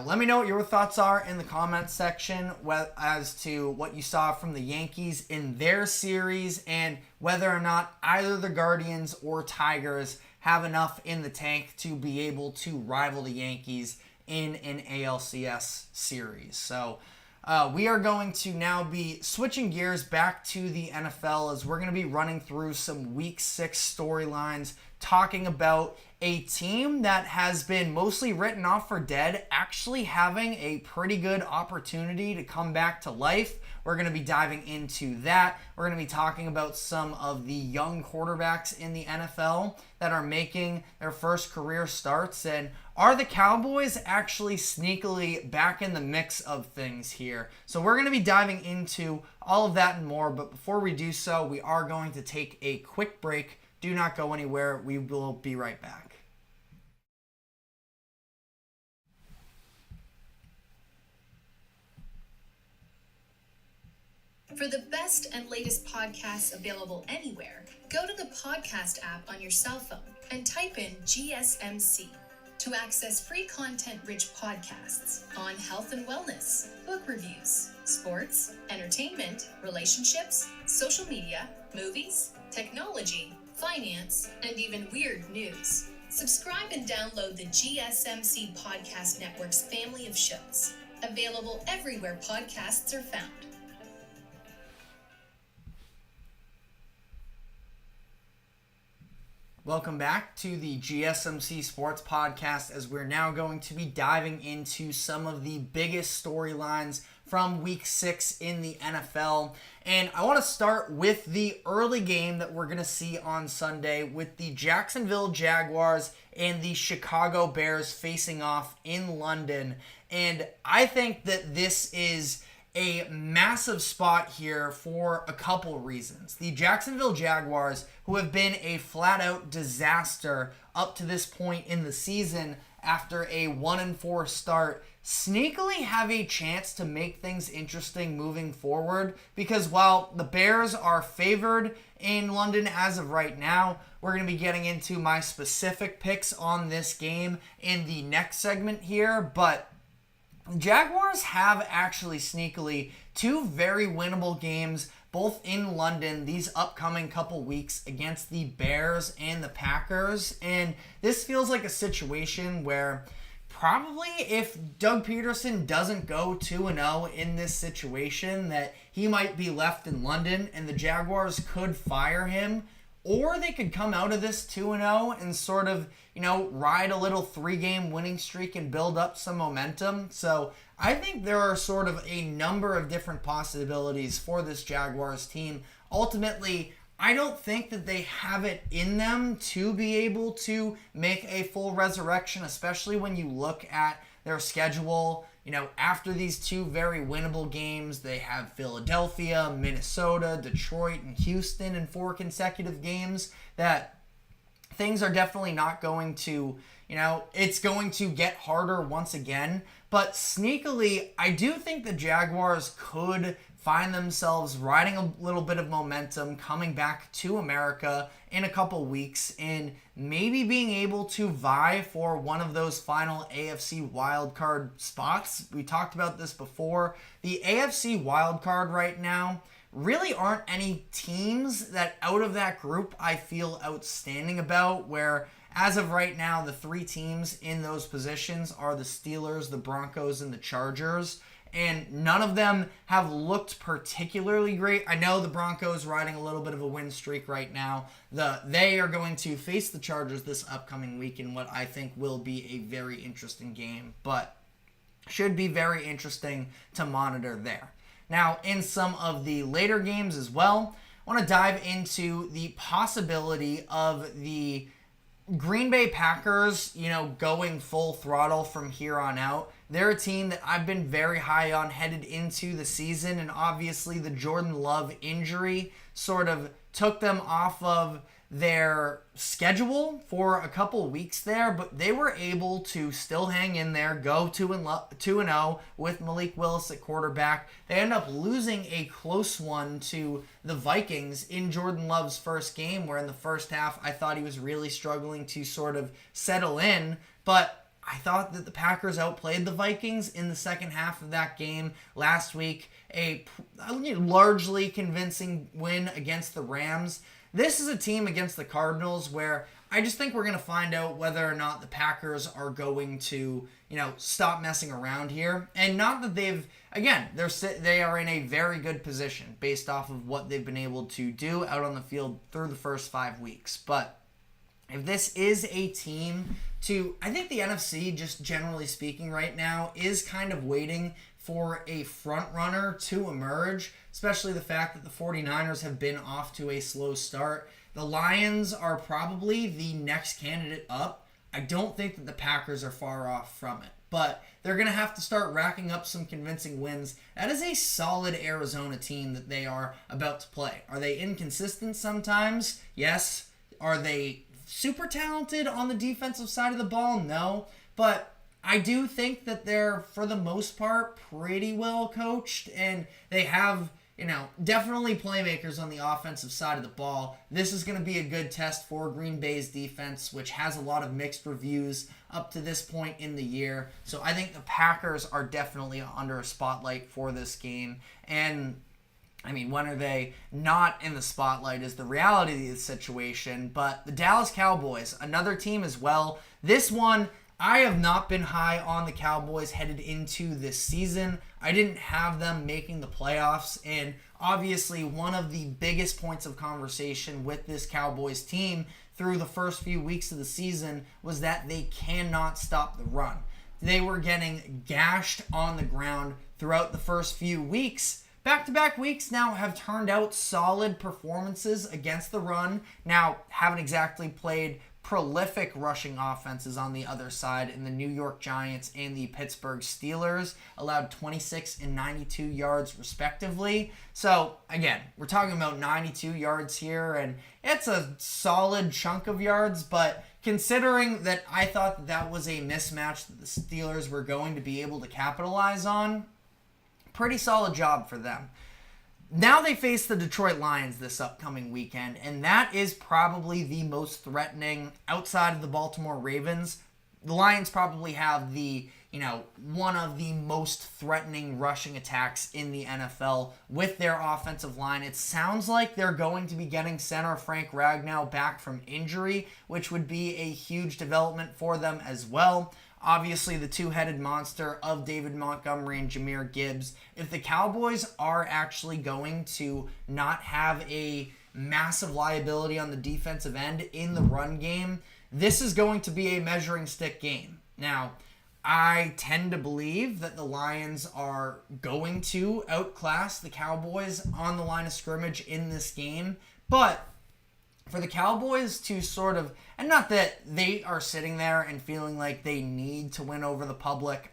let me know what your thoughts are in the comments section as to what you saw from the Yankees in their series, and whether or not either the Guardians or Tigers have enough in the tank to be able to rival the Yankees in an ALCS series. So we are going to now be switching gears back to the NFL, as we're going to be running through some Week 6 storylines, talking about a team that has been mostly written off for dead actually having a pretty good opportunity to come back to life. We're going to be diving into that. We're going to be talking about some of the young quarterbacks in the NFL that are making their first career starts. And are the Cowboys actually sneakily back in the mix of things here? So we're going to be diving into all of that and more. But before we do so, we are going to take a quick break. Do not go anywhere. We will be right back. For the best and latest podcasts available anywhere, go to the podcast app on your cell phone and type in GSMC to access free content-rich podcasts on health and wellness, book reviews, sports, entertainment, relationships, social media, movies, technology, finance, and even weird news. Subscribe and download the GSMC Podcast Network's family of shows, available everywhere podcasts are found. Welcome back to the GSMC Sports Podcast, as we're now going to be diving into some of the biggest storylines from Week 6 in the NFL. And I want to start with the early game that we're going to see on Sunday with the Jacksonville Jaguars and the Chicago Bears facing off in London. And I think that this is a massive spot here for a couple reasons. The Jacksonville Jaguars, who have been a flat-out disaster up to this point in the season after a 1-4 start, sneakily have a chance to make things interesting moving forward, because while the Bears are favored in London as of right now, we're going to be getting into my specific picks on this game in the next segment here, but Jaguars have actually sneakily two very winnable games, both in London, these upcoming couple weeks against the Bears and the Packers. And this feels like a situation where probably if Doug Peterson doesn't go 2-0 in this situation, that he might be left in London and the Jaguars could fire him. Or they could come out of this 2-0 and sort of, ride a little 3-game winning streak and build up some momentum. So I think there are sort of a number of different possibilities for this Jaguars team. Ultimately, I don't think that they have it in them to be able to make a full resurrection, especially when you look at their schedule. After these two very winnable games, they have Philadelphia, Minnesota, Detroit, and Houston in 4 consecutive games. That things are definitely not going to, it's going to get harder once again. But sneakily, I do think the Jaguars could find themselves riding a little bit of momentum, coming back to America in a couple weeks, and maybe being able to vie for one of those final AFC wildcard spots. We talked about this before. The AFC wildcard right now really aren't any teams that out of that group I feel outstanding about, where as of right now, the 3 teams in those positions are the Steelers, the Broncos, and the Chargers. And none of them have looked particularly great. I know the Broncos riding a little bit of a win streak right now. They are going to face the Chargers this upcoming week in what I think will be a very interesting game, but should be very interesting to monitor there. Now, in some of the later games as well, I want to dive into the possibility of the Green Bay Packers, going full throttle from here on out. They're a team that I've been very high on headed into the season, and obviously the Jordan Love injury sort of took them off of their schedule for a couple weeks there, but they were able to still hang in there, go 2-0 with Malik Willis at quarterback. They end up losing a close one to the Vikings in Jordan Love's first game, where in the first half I thought he was really struggling to sort of settle in, but I thought that the Packers outplayed the Vikings in the second half of that game last week. A largely convincing win against the Rams. This is a team against the Cardinals where I just think we're going to find out whether or not the Packers are going to, stop messing around here. And not that they are in a very good position based off of what they've been able to do out on the field through the first 5 weeks. But if this is a team I think the NFC, just generally speaking right now, is kind of waiting for a front runner to emerge, especially the fact that the 49ers have been off to a slow start. The Lions are probably the next candidate up. I don't think that the Packers are far off from it, but they're going to have to start racking up some convincing wins. That is a solid Arizona team that they are about to play. Are they inconsistent sometimes? Yes. Are they super talented on the defensive side of the ball? No. But I do think that they're, for the most part, pretty well coached, and they have, definitely playmakers on the offensive side of the ball. This is going to be a good test for Green Bay's defense, which has a lot of mixed reviews up to this point in the year. So I think the Packers are definitely under a spotlight for this game. And when are they not in the spotlight is the reality of the situation. But the Dallas Cowboys, another team as well. This one, I have not been high on the Cowboys headed into this season. I didn't have them making the playoffs, and obviously one of the biggest points of conversation with this Cowboys team through the first few weeks of the season was that they cannot stop the run. They were getting gashed on the ground throughout the first few weeks. Back-to-back weeks now have turned out solid performances against the run. Now, haven't exactly played prolific rushing offenses on the other side in the New York Giants and the Pittsburgh Steelers, allowed 26 and 92 yards respectively. So, again, we're talking about 92 yards here, and it's a solid chunk of yards, but considering that I thought that was a mismatch that the Steelers were going to be able to capitalize on, pretty solid job for them. Now they face the Detroit Lions this upcoming weekend, and that is probably the most threatening outside of the Baltimore Ravens. The Lions probably have one of the most threatening rushing attacks in the NFL with their offensive line. It sounds like they're going to be getting center Frank Ragnow back from injury, which would be a huge development for them as well. Obviously, the two-headed monster of David Montgomery and Jahmyr Gibbs. If the Cowboys are actually going to not have a massive liability on the defensive end in the run game, this is going to be a measuring stick game. Now, I tend to believe that the Lions are going to outclass the Cowboys on the line of scrimmage in this game, but for the Cowboys to and not that they are sitting there and feeling like they need to win over the public.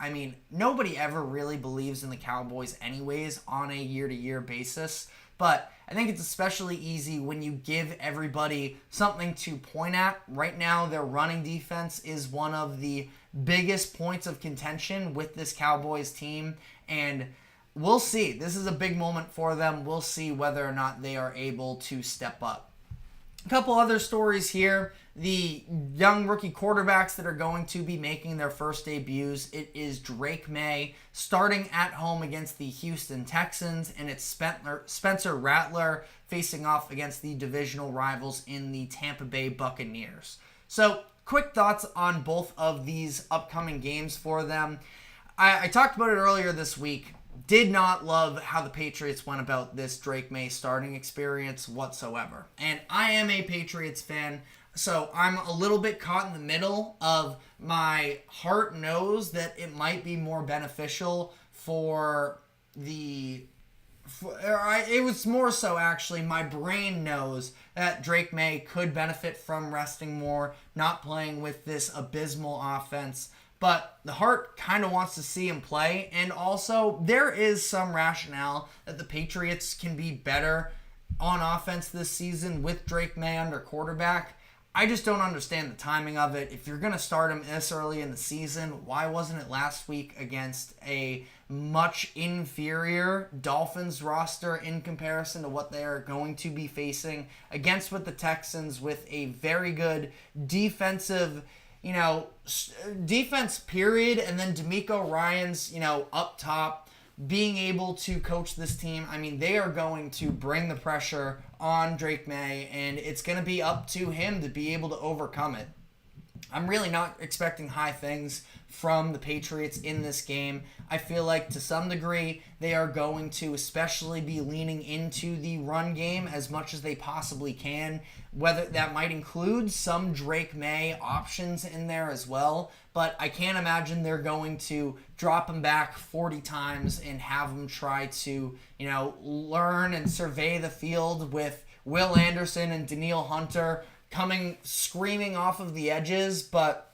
Nobody ever really believes in the Cowboys anyways on a year-to-year basis. But I think it's especially easy when you give everybody something to point at. Right now, their running defense is one of the biggest points of contention with this Cowboys team. And we'll see. This is a big moment for them. We'll see whether or not they are able to step up. A couple other stories here. The young rookie quarterbacks that are going to be making their first debuts. It is Drake May starting at home against the Houston Texans, and it's Spencer Rattler facing off against the divisional rivals in the Tampa Bay Buccaneers. So, quick thoughts on both of these upcoming games for them. I talked about it earlier this week. Did not love how the Patriots went about this Drake May starting experience whatsoever. And I am a Patriots fan, so I'm a little bit caught in the middle of my heart knows that it might be more beneficial it was more so actually my brain knows that Drake May could benefit from resting more, not playing with this abysmal offense. But the heart kind of wants to see him play, and also there is some rationale that the Patriots can be better on offense this season with Drake May under quarterback. I just don't understand the timing of it. If you're going to start him this early in the season, why wasn't it last week against a much inferior Dolphins roster in comparison to what they are going to be facing against with the Texans with a very good defense period, and then DeMeco Ryans, up top, being able to coach this team. They are going to bring the pressure on Drake May, and it's going to be up to him to be able to overcome it. I'm really not expecting high things from the Patriots in this game. I feel like to some degree they are going to especially be leaning into the run game as much as they possibly can. Whether that might include some Drake May options in there as well. But I can't imagine they're going to drop him back 40 times and have him try to, learn and survey the field with Will Anderson and Danielle Hunter coming screaming off of the edges. But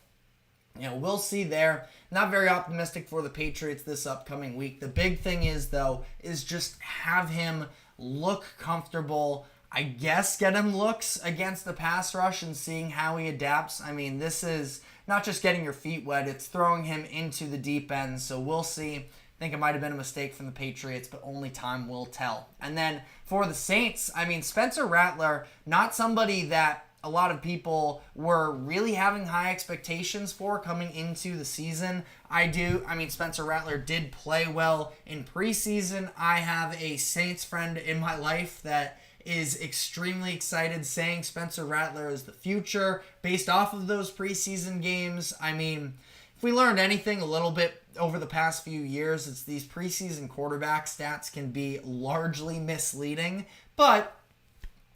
we'll see there. Not very optimistic for the Patriots this upcoming week. The big thing is, though, is just have him look comfortable. I guess get him looks against the pass rush and seeing how he adapts. I mean, this is not just getting your feet wet. It's throwing him into the deep end. So we'll see. I think it might have been a mistake from the Patriots, but only time will tell. And then for the Saints, I mean, Spencer Rattler, not somebody that a lot of people were really having high expectations for coming into the season. Spencer Rattler did play well in preseason. I have a Saints friend in my life that is extremely excited, saying Spencer Rattler is the future based off of those preseason games. I mean, if we learned anything a little bit over the past few years, it's these preseason quarterback stats can be largely misleading, but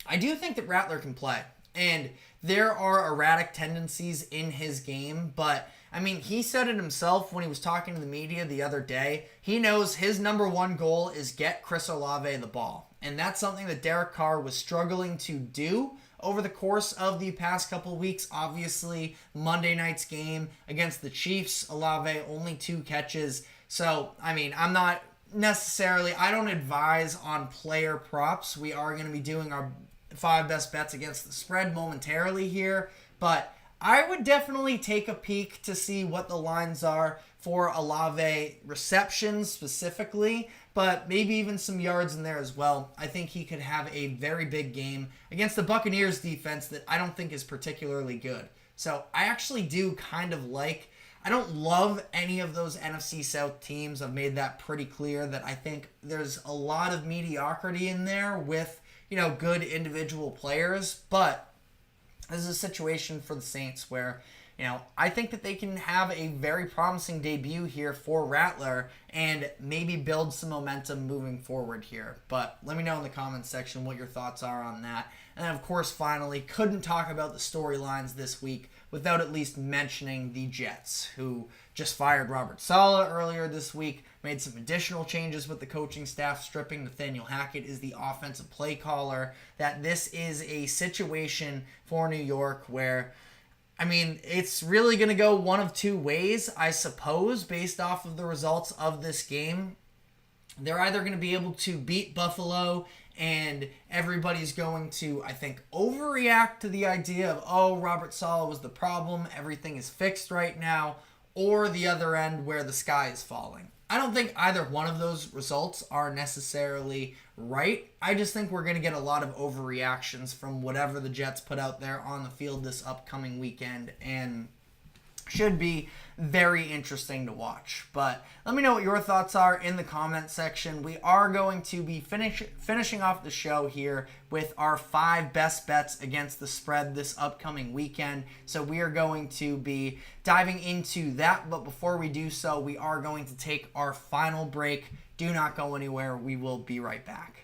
I do think that Rattler can play. And there are erratic tendencies in his game, but I mean, he said it himself when he was talking to the media the other day. He knows his number one goal is get Chris Olave the ball. And that's something that Derek Carr was struggling to do over the course of the past couple weeks. Obviously, Monday night's game against the Chiefs, Olave only 2 catches. So, I mean, I don't advise on player props. We are going to be doing our 5 best bets against the spread momentarily here, but I would definitely take a peek to see what the lines are for Olave receptions specifically, but maybe even some yards in there as well. I think he could have a very big game against the Buccaneers defense that I don't think is particularly good. So I actually do kind of I don't love any of those NFC South teams. I've made that pretty clear that I think there's a lot of mediocrity in there with good individual players, but this is a situation for the Saints where, I think that they can have a very promising debut here for Rattler and maybe build some momentum moving forward here. But let me know in the comments section what your thoughts are on that. And then, of course, finally, couldn't talk about the storylines this week without at least mentioning the Jets, who just fired Robert Saleh earlier this week, made some additional changes with the coaching staff, stripping Nathaniel Hackett is the offensive play caller. That this is a situation for New York where, I mean, it's really going to go one of two ways, I suppose, based off of the results of this game. They're either going to be able to beat Buffalo and everybody's going to, I think, overreact to the idea of, oh, Robert Saleh was the problem, everything is fixed right now, or the other end where the sky is falling. I don't think either one of those results are necessarily right. I just think we're going to get a lot of overreactions from whatever the Jets put out there on the field this upcoming weekend, and should be very interesting to watch. But let me know what your thoughts are in the comment section. We are going to be finishing off the show here with our 5 best bets against the spread this upcoming weekend. So we are going to be diving into that. But before we do so, we are going to take our final break. Do not go anywhere. We will be right back.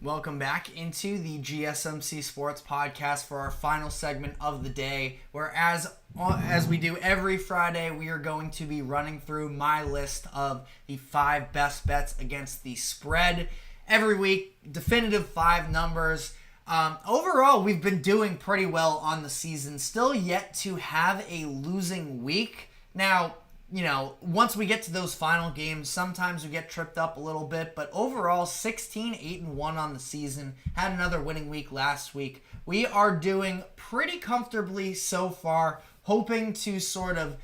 Welcome back into the GSMC Sports Podcast for our final segment of the day, where as we do every Friday, we are going to be running through my list of the 5 best bets against the spread. Every week, definitive 5 numbers. Overall, we've been doing pretty well on the season. Still yet to have a losing week. Now, once we get to those final games, sometimes we get tripped up a little bit, but overall, 8-1 on the season. Had another winning week last week. We are doing pretty comfortably so far, hoping to sort of,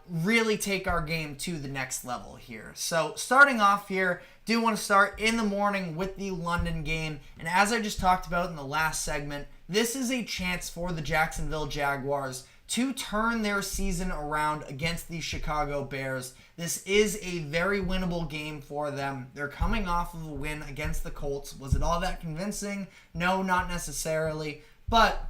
really take our game to the next level here. So, starting off here, do want to start in the morning with the London game, and as I just talked about in the last segment, this is a chance for the Jacksonville Jaguars to turn their season around against the Chicago Bears. This is a very winnable game for them. They're coming off of a win against the Colts. Was it all that convincing? No, not necessarily. But,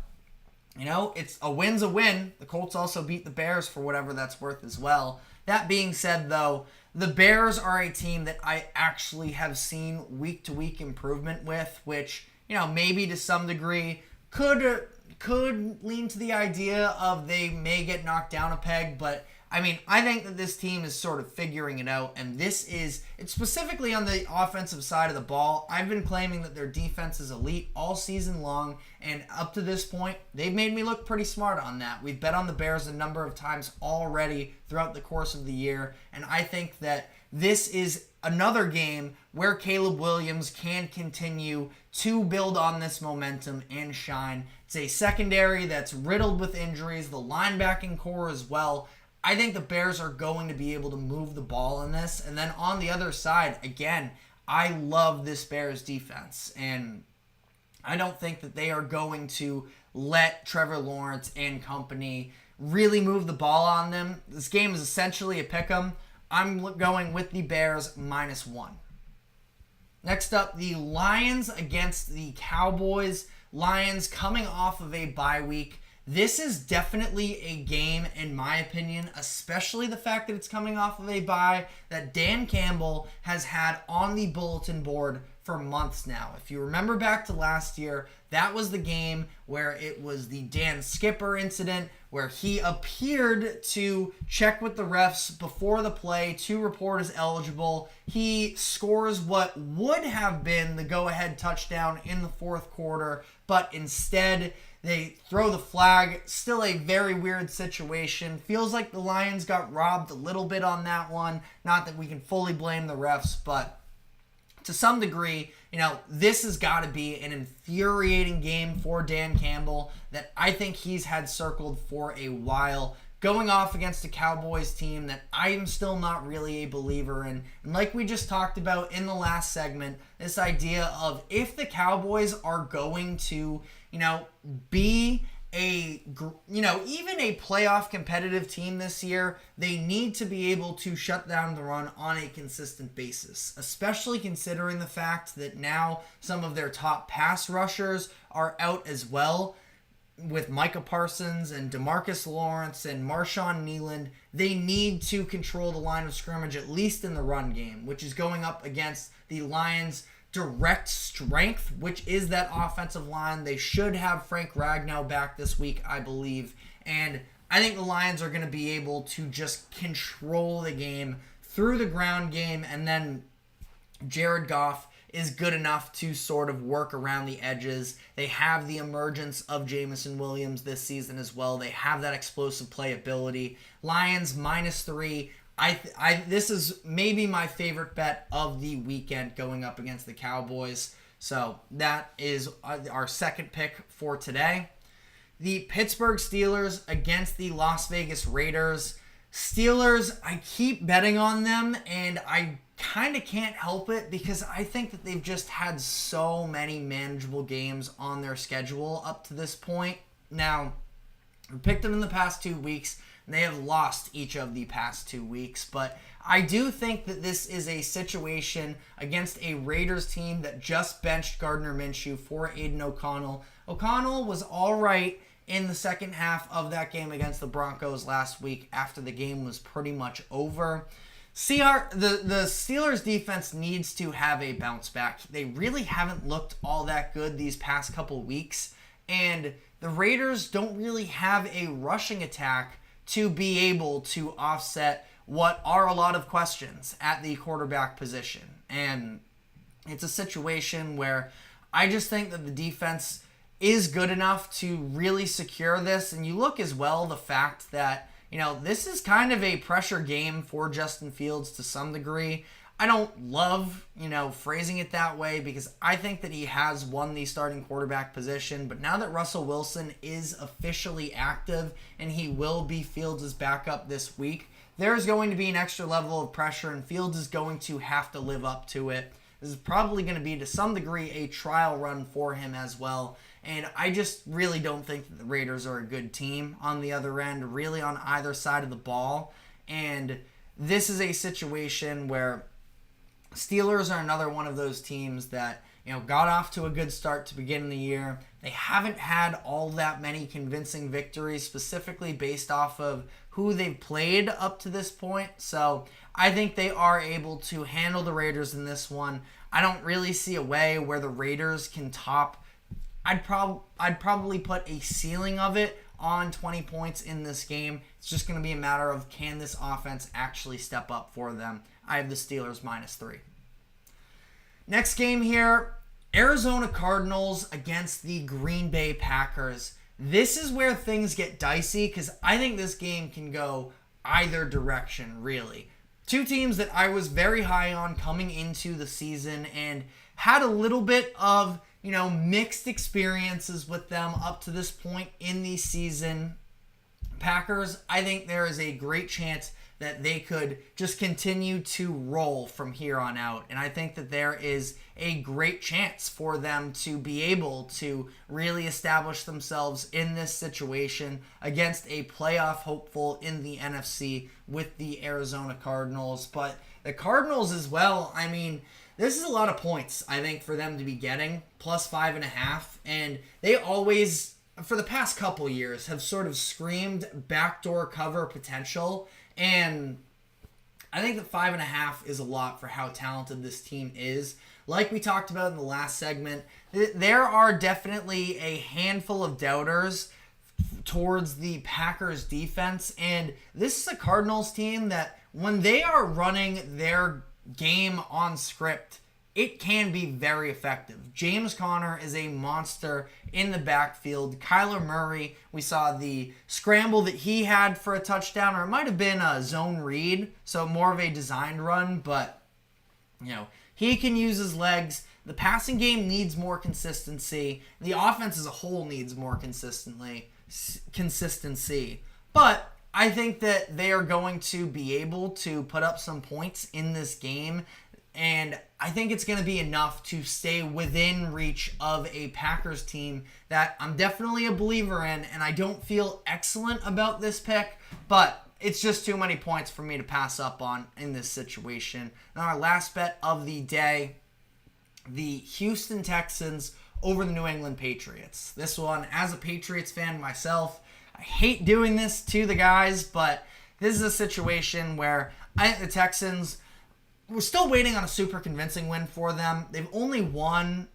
it's a win's a win. The Colts also beat the Bears for whatever that's worth as well. That being said, though, the Bears are a team that I actually have seen week-to-week improvement with, which, maybe to some degree could lean to the idea of they may get knocked down a peg, but I think that this team is sort of figuring it out, and it's specifically on the offensive side of the ball. I've been claiming that their defense is elite all season long, and up to this point, they've made me look pretty smart on that. We've bet on the Bears a number of times already throughout the course of the year, and I think that this is another game where Caleb Williams can continue to build on this momentum and shine. It's a secondary that's riddled with injuries, the linebacking core as well. I think the Bears are going to be able to move the ball in this. And then on the other side, again, I love this Bears defense. And I don't think that they are going to let Trevor Lawrence and company really move the ball on them. This game is essentially a pick'em. I'm going with the Bears -1. Next up, the Lions against the Cowboys. Lions coming off of a bye week. This is definitely a game, in my opinion, especially the fact that it's coming off of a bye that Dan Campbell has had on the bulletin board for months now. If you remember back to last year, that was the game where it was the Dan Skipper incident, where he appeared to check with the refs before the play to report as eligible. He scores what would have been the go-ahead touchdown in the fourth quarter, but instead they throw the flag. Still a very weird situation. Feels like the Lions got robbed a little bit on that one. Not that we can fully blame the refs, but to some degree, this has got to be an infuriating game for Dan Campbell that I think he's had circled for a while, going off against a Cowboys team that I am still not really a believer in. And like we just talked about in the last segment, this idea of if the Cowboys are going to, be even a playoff competitive team this year, they need to be able to shut down the run on a consistent basis, especially considering the fact that now some of their top pass rushers are out as well. With Micah Parsons and DeMarcus Lawrence and Marshawn Nealand, they need to control the line of scrimmage, at least in the run game, which is going up against the Lions' direct strength, which is that offensive line. They should have Frank Ragnow back this week, I believe. And I think the Lions are going to be able to just control the game through the ground game, and then Jared Goff is good enough to sort of work around the edges. They have the emergence of Jameson Williams this season as well. They have that explosive playability. Lions -3. This is maybe my favorite bet of the weekend going up against the Cowboys. So that is our second pick for today. The Pittsburgh Steelers against the Las Vegas Raiders. Steelers, I keep betting on them, and I kind of can't help it because I think that they've just had so many manageable games on their schedule up to this point. Now, we picked them in the past 2 weeks. They have lost each of the past 2 weeks, but I do think that this is a situation against a Raiders team that just benched Gardner Minshew for Aiden O'Connell. O'Connell was all right in the second half of that game against the Broncos last week after the game was pretty much over. The Steelers defense needs to have a bounce back. They really haven't looked all that good these past couple weeks, and the Raiders don't really have a rushing attack to be able to offset what are a lot of questions at the quarterback position. And it's a situation where I just think that the defense is good enough to really secure this. And you look as well the fact that, this is kind of a pressure game for Justin Fields to some degree. I don't love, phrasing it that way because I think that he has won the starting quarterback position. But now that Russell Wilson is officially active and he will be Fields' backup this week, there's going to be an extra level of pressure and Fields is going to have to live up to it. This is probably going to be, to some degree, a trial run for him as well. And I just really don't think that the Raiders are a good team on the other end, really on either side of the ball. And this is a situation where Steelers are another one of those teams that, got off to a good start to begin the year. They haven't had all that many convincing victories, specifically based off of who they've played up to this point. So I think they are able to handle the Raiders in this one. I don't really see a way where the Raiders can top. I'd probably put a ceiling of it on 20 points in this game. It's just going to be a matter of, can this offense actually step up for them? I have the Steelers -3. Next game here, Arizona Cardinals against the Green Bay Packers. This is where things get dicey because I think this game can go either direction, really. Two teams that I was very high on coming into the season and had a little bit of, mixed experiences with them up to this point in the season. Packers, I think there is a great chance that they could just continue to roll from here on out. And I think that there is a great chance for them to be able to really establish themselves in this situation against a playoff hopeful in the NFC with the Arizona Cardinals. But the Cardinals as well, this is a lot of points, I think, for them to be getting, +5.5. And they always, for the past couple years, have sort of screamed backdoor cover potential. And I think that 5.5 is a lot for how talented this team is. Like we talked about in the last segment, there are definitely a handful of doubters towards the Packers defense. And this is a Cardinals team that when they are running their game on script, it can be very effective. James Conner is a monster in the backfield. Kyler Murray, we saw the scramble that he had for a touchdown, or it might have been a zone read, so more of a designed run, but he can use his legs. The passing game needs more consistency. The offense as a whole needs more consistency. But I think that they are going to be able to put up some points in this game, and I think it's going to be enough to stay within reach of a Packers team that I'm definitely a believer in, and I don't feel excellent about this pick, but it's just too many points for me to pass up on in this situation. Now, our last bet of the day, the Houston Texans over the New England Patriots. This one, as a Patriots fan myself, I hate doing this to the guys, but this is a situation where I think the Texans, we're still waiting on a super convincing win for them. They've only won,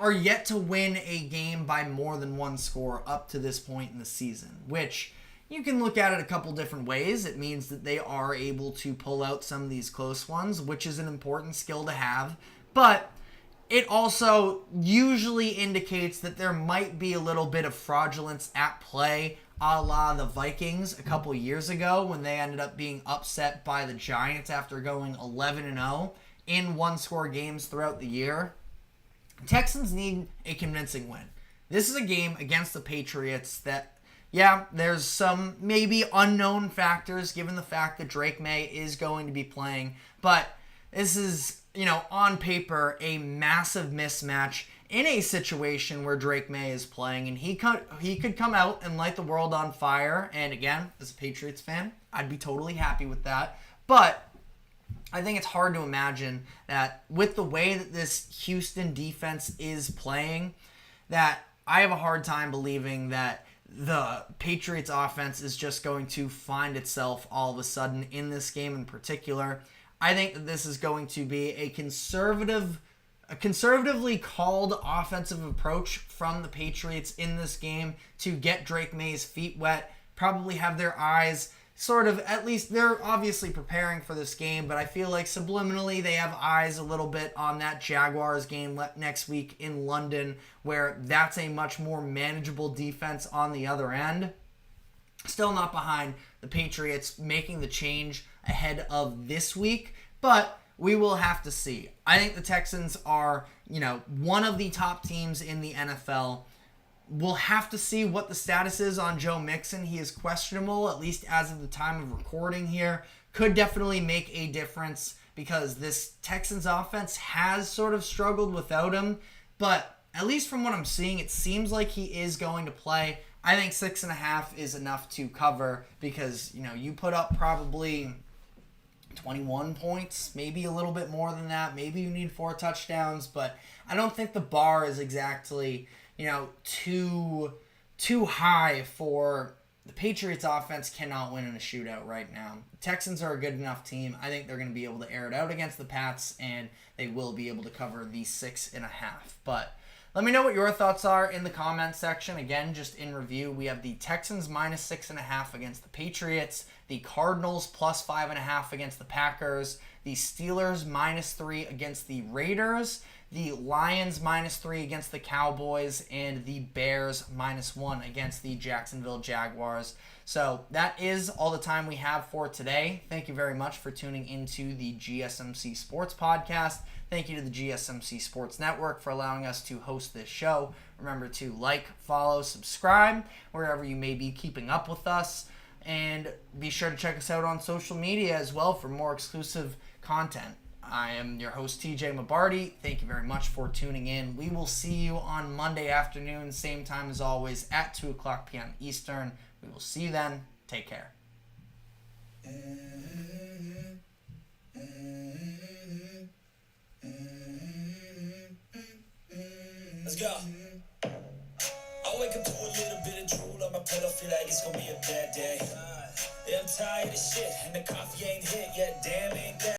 are yet to win a game by more than one score up to this point in the season, which you can look at it a couple different ways. It means that they are able to pull out some of these close ones, which is an important skill to have, but it also usually indicates that there might be a little bit of fraudulence at play, a la the Vikings a couple years ago when they ended up being upset by the Giants after going 11-0 in one-score games throughout the year. Texans need a convincing win. This is a game against the Patriots that, there's some maybe unknown factors given the fact that Drake May is going to be playing, but this is, on paper, a massive mismatch in a situation where Drake May is playing, and he could come out and light the world on fire. And again, as a Patriots fan, I'd be totally happy with that. But I think it's hard to imagine that with the way that this Houston defense is playing, that I have a hard time believing that the Patriots offense is just going to find itself all of a sudden in this game in particular. I think that this is going to be a conservatively called offensive approach from the Patriots in this game to get Drake May's feet wet, probably have their eyes sort of, at least they're obviously preparing for this game, but I feel like subliminally they have eyes a little bit on that Jaguars game next week in London, where that's a much more manageable defense on the other end. Still not behind the Patriots making the change ahead of this week, but we will have to see. I think the Texans are, one of the top teams in the NFL. We'll have to see what the status is on Joe Mixon. He is questionable, at least as of the time of recording here. Could definitely make a difference because this Texans offense has sort of struggled without him. But at least from what I'm seeing, it seems like he is going to play. I think 6.5 is enough to cover because, you put up probably 21 points, maybe a little bit more than that. Maybe you need 4 touchdowns, but I don't think the bar is exactly, too high for the Patriots offense. Cannot win in a shootout right now. The Texans are a good enough team. I think they're going to be able to air it out against the Pats, and they will be able to cover the 6.5. But let me know what your thoughts are in the comments section. Again, just in review, we have the Texans minus 6.5 against the Patriots, the Cardinals plus 5.5 against the Packers, the Steelers minus 3 against the Raiders, the Lions minus 3 against the Cowboys, and the Bears minus 1 against the Jacksonville Jaguars. So that is all the time we have for today. Thank you very much for tuning into the GSMC Sports Podcast. Thank you to the GSMC Sports Network for allowing us to host this show. Remember to like, follow, subscribe, wherever you may be keeping up with us. And be sure to check us out on social media as well for more exclusive content. I am your host, TJ Mabardi. Thank you very much for tuning in. We will see you on Monday afternoon, same time as always, at 2 o'clock p.m. Eastern. We will see you then. Take care. Let's go. I wake up to a little bit of drool on my pillow, feel like it's gonna be a bad day. Yeah, I'm tired of shit, and the coffee ain't hit yet, damn ain't that.